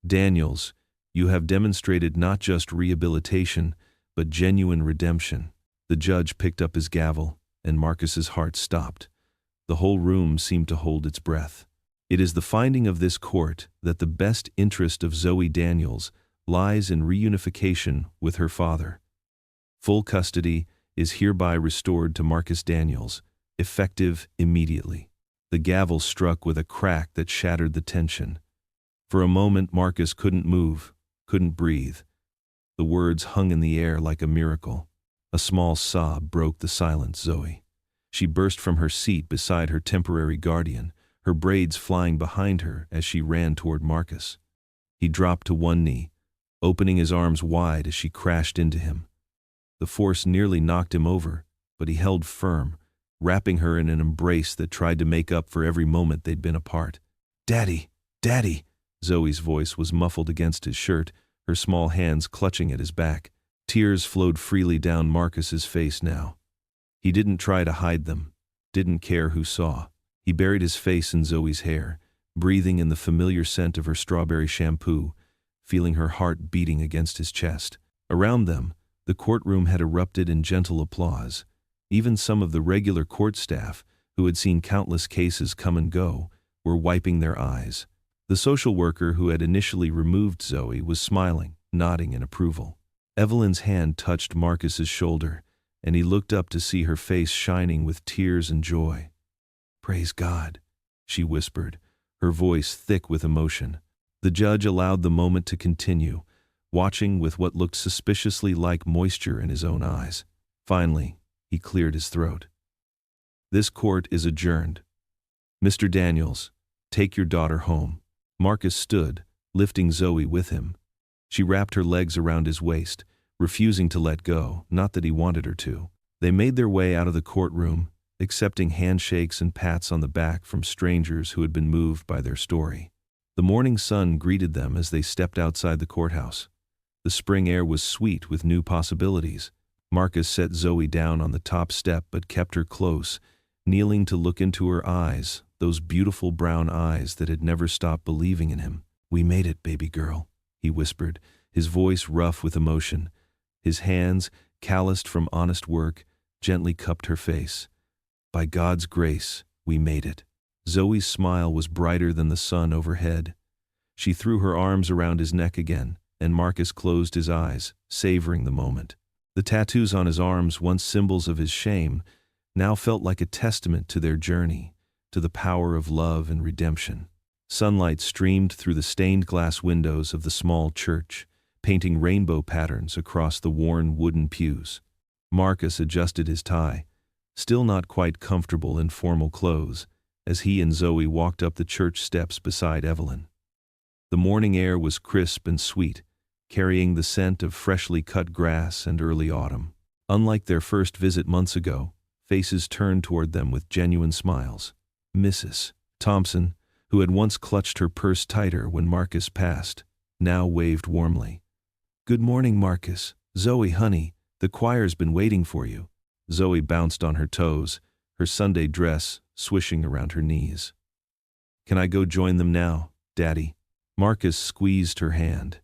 Daniels, you have demonstrated not just rehabilitation, but genuine redemption. The judge picked up his gavel, and Marcus's heart stopped. The whole room seemed to hold its breath. It is the finding of this court that the best interest of Zoe Daniels lies in reunification with her father. Full custody is hereby restored to Marcus Daniels, effective immediately. The gavel struck with a crack that shattered the tension. For a moment, Marcus couldn't move, couldn't breathe. The words hung in the air like a miracle. A small sob broke the silence. Zoe. She burst from her seat beside her temporary guardian, her braids flying behind her as she ran toward Marcus. He dropped to one knee, opening his arms wide as she crashed into him. The force nearly knocked him over, but he held firm, wrapping her in an embrace that tried to make up for every moment they'd been apart. "Daddy! Daddy!" Zoe's voice was muffled against his shirt, her small hands clutching at his back. Tears flowed freely down Marcus's face now. He didn't try to hide them, didn't care who saw. He buried his face in Zoe's hair, breathing in the familiar scent of her strawberry shampoo, feeling her heart beating against his chest. Around them, the courtroom had erupted in gentle applause. Even some of the regular court staff, who had seen countless cases come and go, were wiping their eyes. The social worker who had initially removed Zoe was smiling, nodding in approval. Evelyn's hand touched Marcus's shoulder, and he looked up to see her face shining with tears and joy. "Praise God," she whispered, her voice thick with emotion. The judge allowed the moment to continue, watching with what looked suspiciously like moisture in his own eyes. Finally, he cleared his throat. "This court is adjourned. Mr. Daniels, take your daughter home." Marcus stood, lifting Zoe with him. She wrapped her legs around his waist, refusing to let go, not that he wanted her to. They made their way out of the courtroom, accepting handshakes and pats on the back from strangers who had been moved by their story. The morning sun greeted them as they stepped outside the courthouse. The spring air was sweet with new possibilities. Marcus set Zoe down on the top step but kept her close, kneeling to look into her eyes, those beautiful brown eyes that had never stopped believing in him. "We made it, baby girl," he whispered, his voice rough with emotion. His hands, calloused from honest work, gently cupped her face. "By God's grace, we made it." Zoe's smile was brighter than the sun overhead. She threw her arms around his neck again, and Marcus closed his eyes, savoring the moment. The tattoos on his arms, once symbols of his shame, now felt like a testament to their journey, to the power of love and redemption. Sunlight streamed through the stained glass windows of the small church, painting rainbow patterns across the worn wooden pews. Marcus adjusted his tie, still not quite comfortable in formal clothes, as he and Zoe walked up the church steps beside Evelyn. The morning air was crisp and sweet, carrying the scent of freshly cut grass and early autumn. Unlike their first visit months ago, faces turned toward them with genuine smiles. Mrs. Thompson, who had once clutched her purse tighter when Marcus passed, now waved warmly. "Good morning, Marcus. Zoe, honey, the choir's been waiting for you." Zoe bounced on her toes, her Sunday dress swishing around her knees. "Can I go join them now, Daddy?" Marcus squeezed her hand.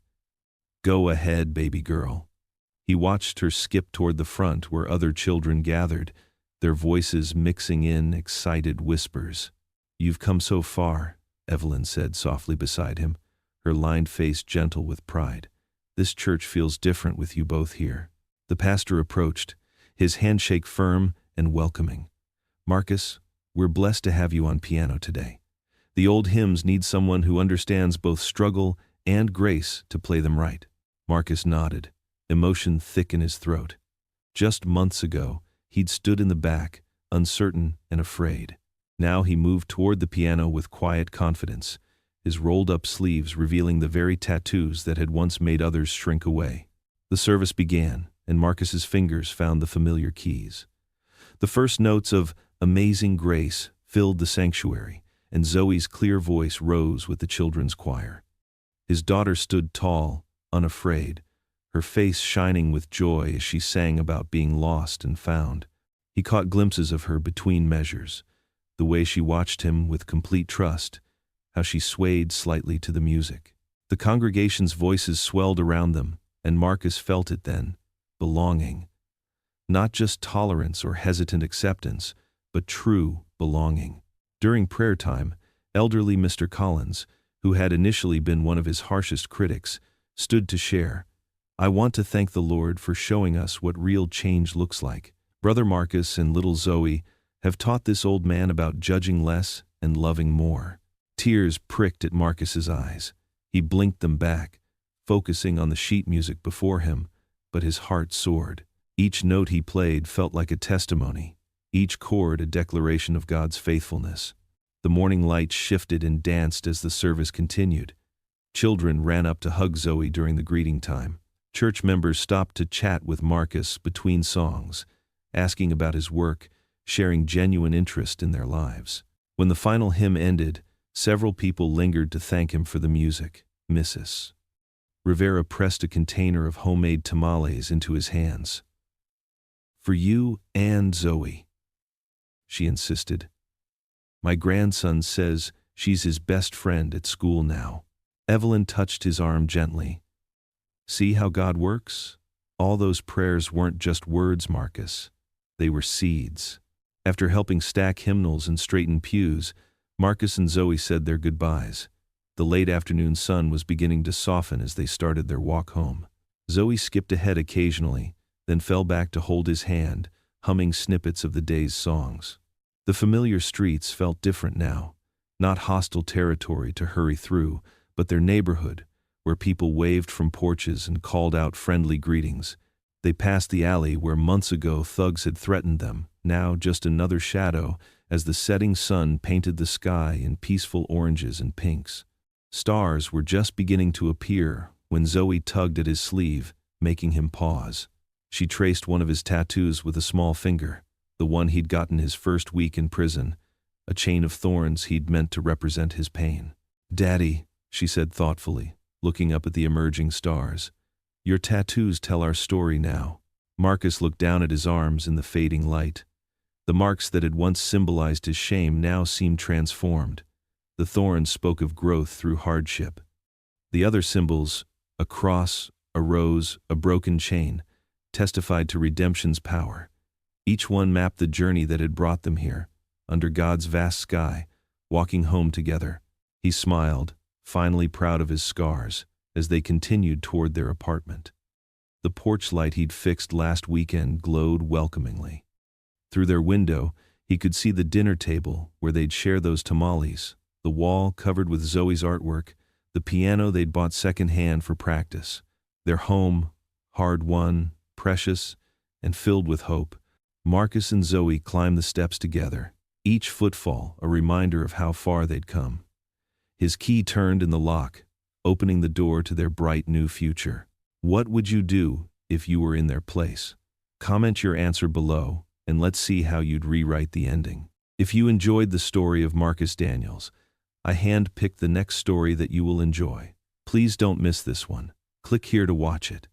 "Go ahead, baby girl." He watched her skip toward the front where other children gathered, their voices mixing in excited whispers. "You've come so far," Evelyn said softly beside him, her lined face gentle with pride. "This church feels different with you both here." The pastor approached, his handshake firm and welcoming. "Marcus, we're blessed to have you on piano today. The old hymns need someone who understands both struggle and grace to play them right. Marcus nodded, emotion thick in his throat. Just months ago, he'd stood in the back, uncertain and afraid. Now he moved toward the piano with quiet confidence, his rolled-up sleeves revealing the very tattoos that had once made others shrink away. The service began, and Marcus's fingers found the familiar keys. The first notes of Amazing Grace filled the sanctuary, and Zoe's clear voice rose with the children's choir. His daughter stood tall, unafraid, her face shining with joy as she sang about being lost and found. He caught glimpses of her between measures, the way she watched him with complete trust, how she swayed slightly to the music. The congregation's voices swelled around them, and Marcus felt it then, belonging. Not just tolerance or hesitant acceptance, but true belonging. During prayer time, elderly Mr. Collins, who had initially been one of his harshest critics, stood to share, "I want to thank the Lord for showing us what real change looks like. Brother Marcus and little Zoe have taught this old man about judging less and loving more." Tears pricked at Marcus's eyes. He blinked them back, focusing on the sheet music before him, but his heart soared. Each note he played felt like a testimony, each chord a declaration of God's faithfulness. The morning light shifted and danced as the service continued. Children ran up to hug Zoe during the greeting time. Church members stopped to chat with Marcus between songs, asking about his work, sharing genuine interest in their lives. When the final hymn ended, several people lingered to thank him for the music. Mrs. Rivera pressed a container of homemade tamales into his hands. "For you and Zoe," she insisted. "My grandson says she's his best friend at school now." Evelyn touched his arm gently. "See how God works? All those prayers weren't just words, Marcus. They were seeds." After helping stack hymnals and straighten pews, Marcus and Zoe said their goodbyes. The late afternoon sun was beginning to soften as they started their walk home. Zoe skipped ahead occasionally, then fell back to hold his hand, humming snippets of the day's songs. The familiar streets felt different now, not hostile territory to hurry through, but their neighborhood, where people waved from porches and called out friendly greetings. They passed the alley where months ago thugs had threatened them, now just another shadow as the setting sun painted the sky in peaceful oranges and pinks. Stars were just beginning to appear when Zoe tugged at his sleeve, making him pause. She traced one of his tattoos with a small finger, the one he'd gotten his first week in prison, a chain of thorns he'd meant to represent his pain. "Daddy," she said thoughtfully, looking up at the emerging stars, "your tattoos tell our story now." Marcus looked down at his arms in the fading light. The marks that had once symbolized his shame now seemed transformed. The thorns spoke of growth through hardship. The other symbols, a cross, a rose, a broken chain, testified to redemption's power. Each one mapped the journey that had brought them here, under God's vast sky, walking home together. He smiled, finally proud of his scars, as they continued toward their apartment. The porch light he'd fixed last weekend glowed welcomingly. Through their window, he could see the dinner table where they'd share those tamales, the wall covered with Zoe's artwork, the piano they'd bought secondhand for practice. Their home, hard-won, precious, and filled with hope. Marcus and Zoe climbed the steps together, each footfall a reminder of how far they'd come. His key turned in the lock, opening the door to their bright new future. What would you do if you were in their place? Comment your answer below, and let's see how you'd rewrite the ending. If you enjoyed the story of Marcus Daniels, I hand-picked the next story that you will enjoy. Please don't miss this one. Click here to watch it.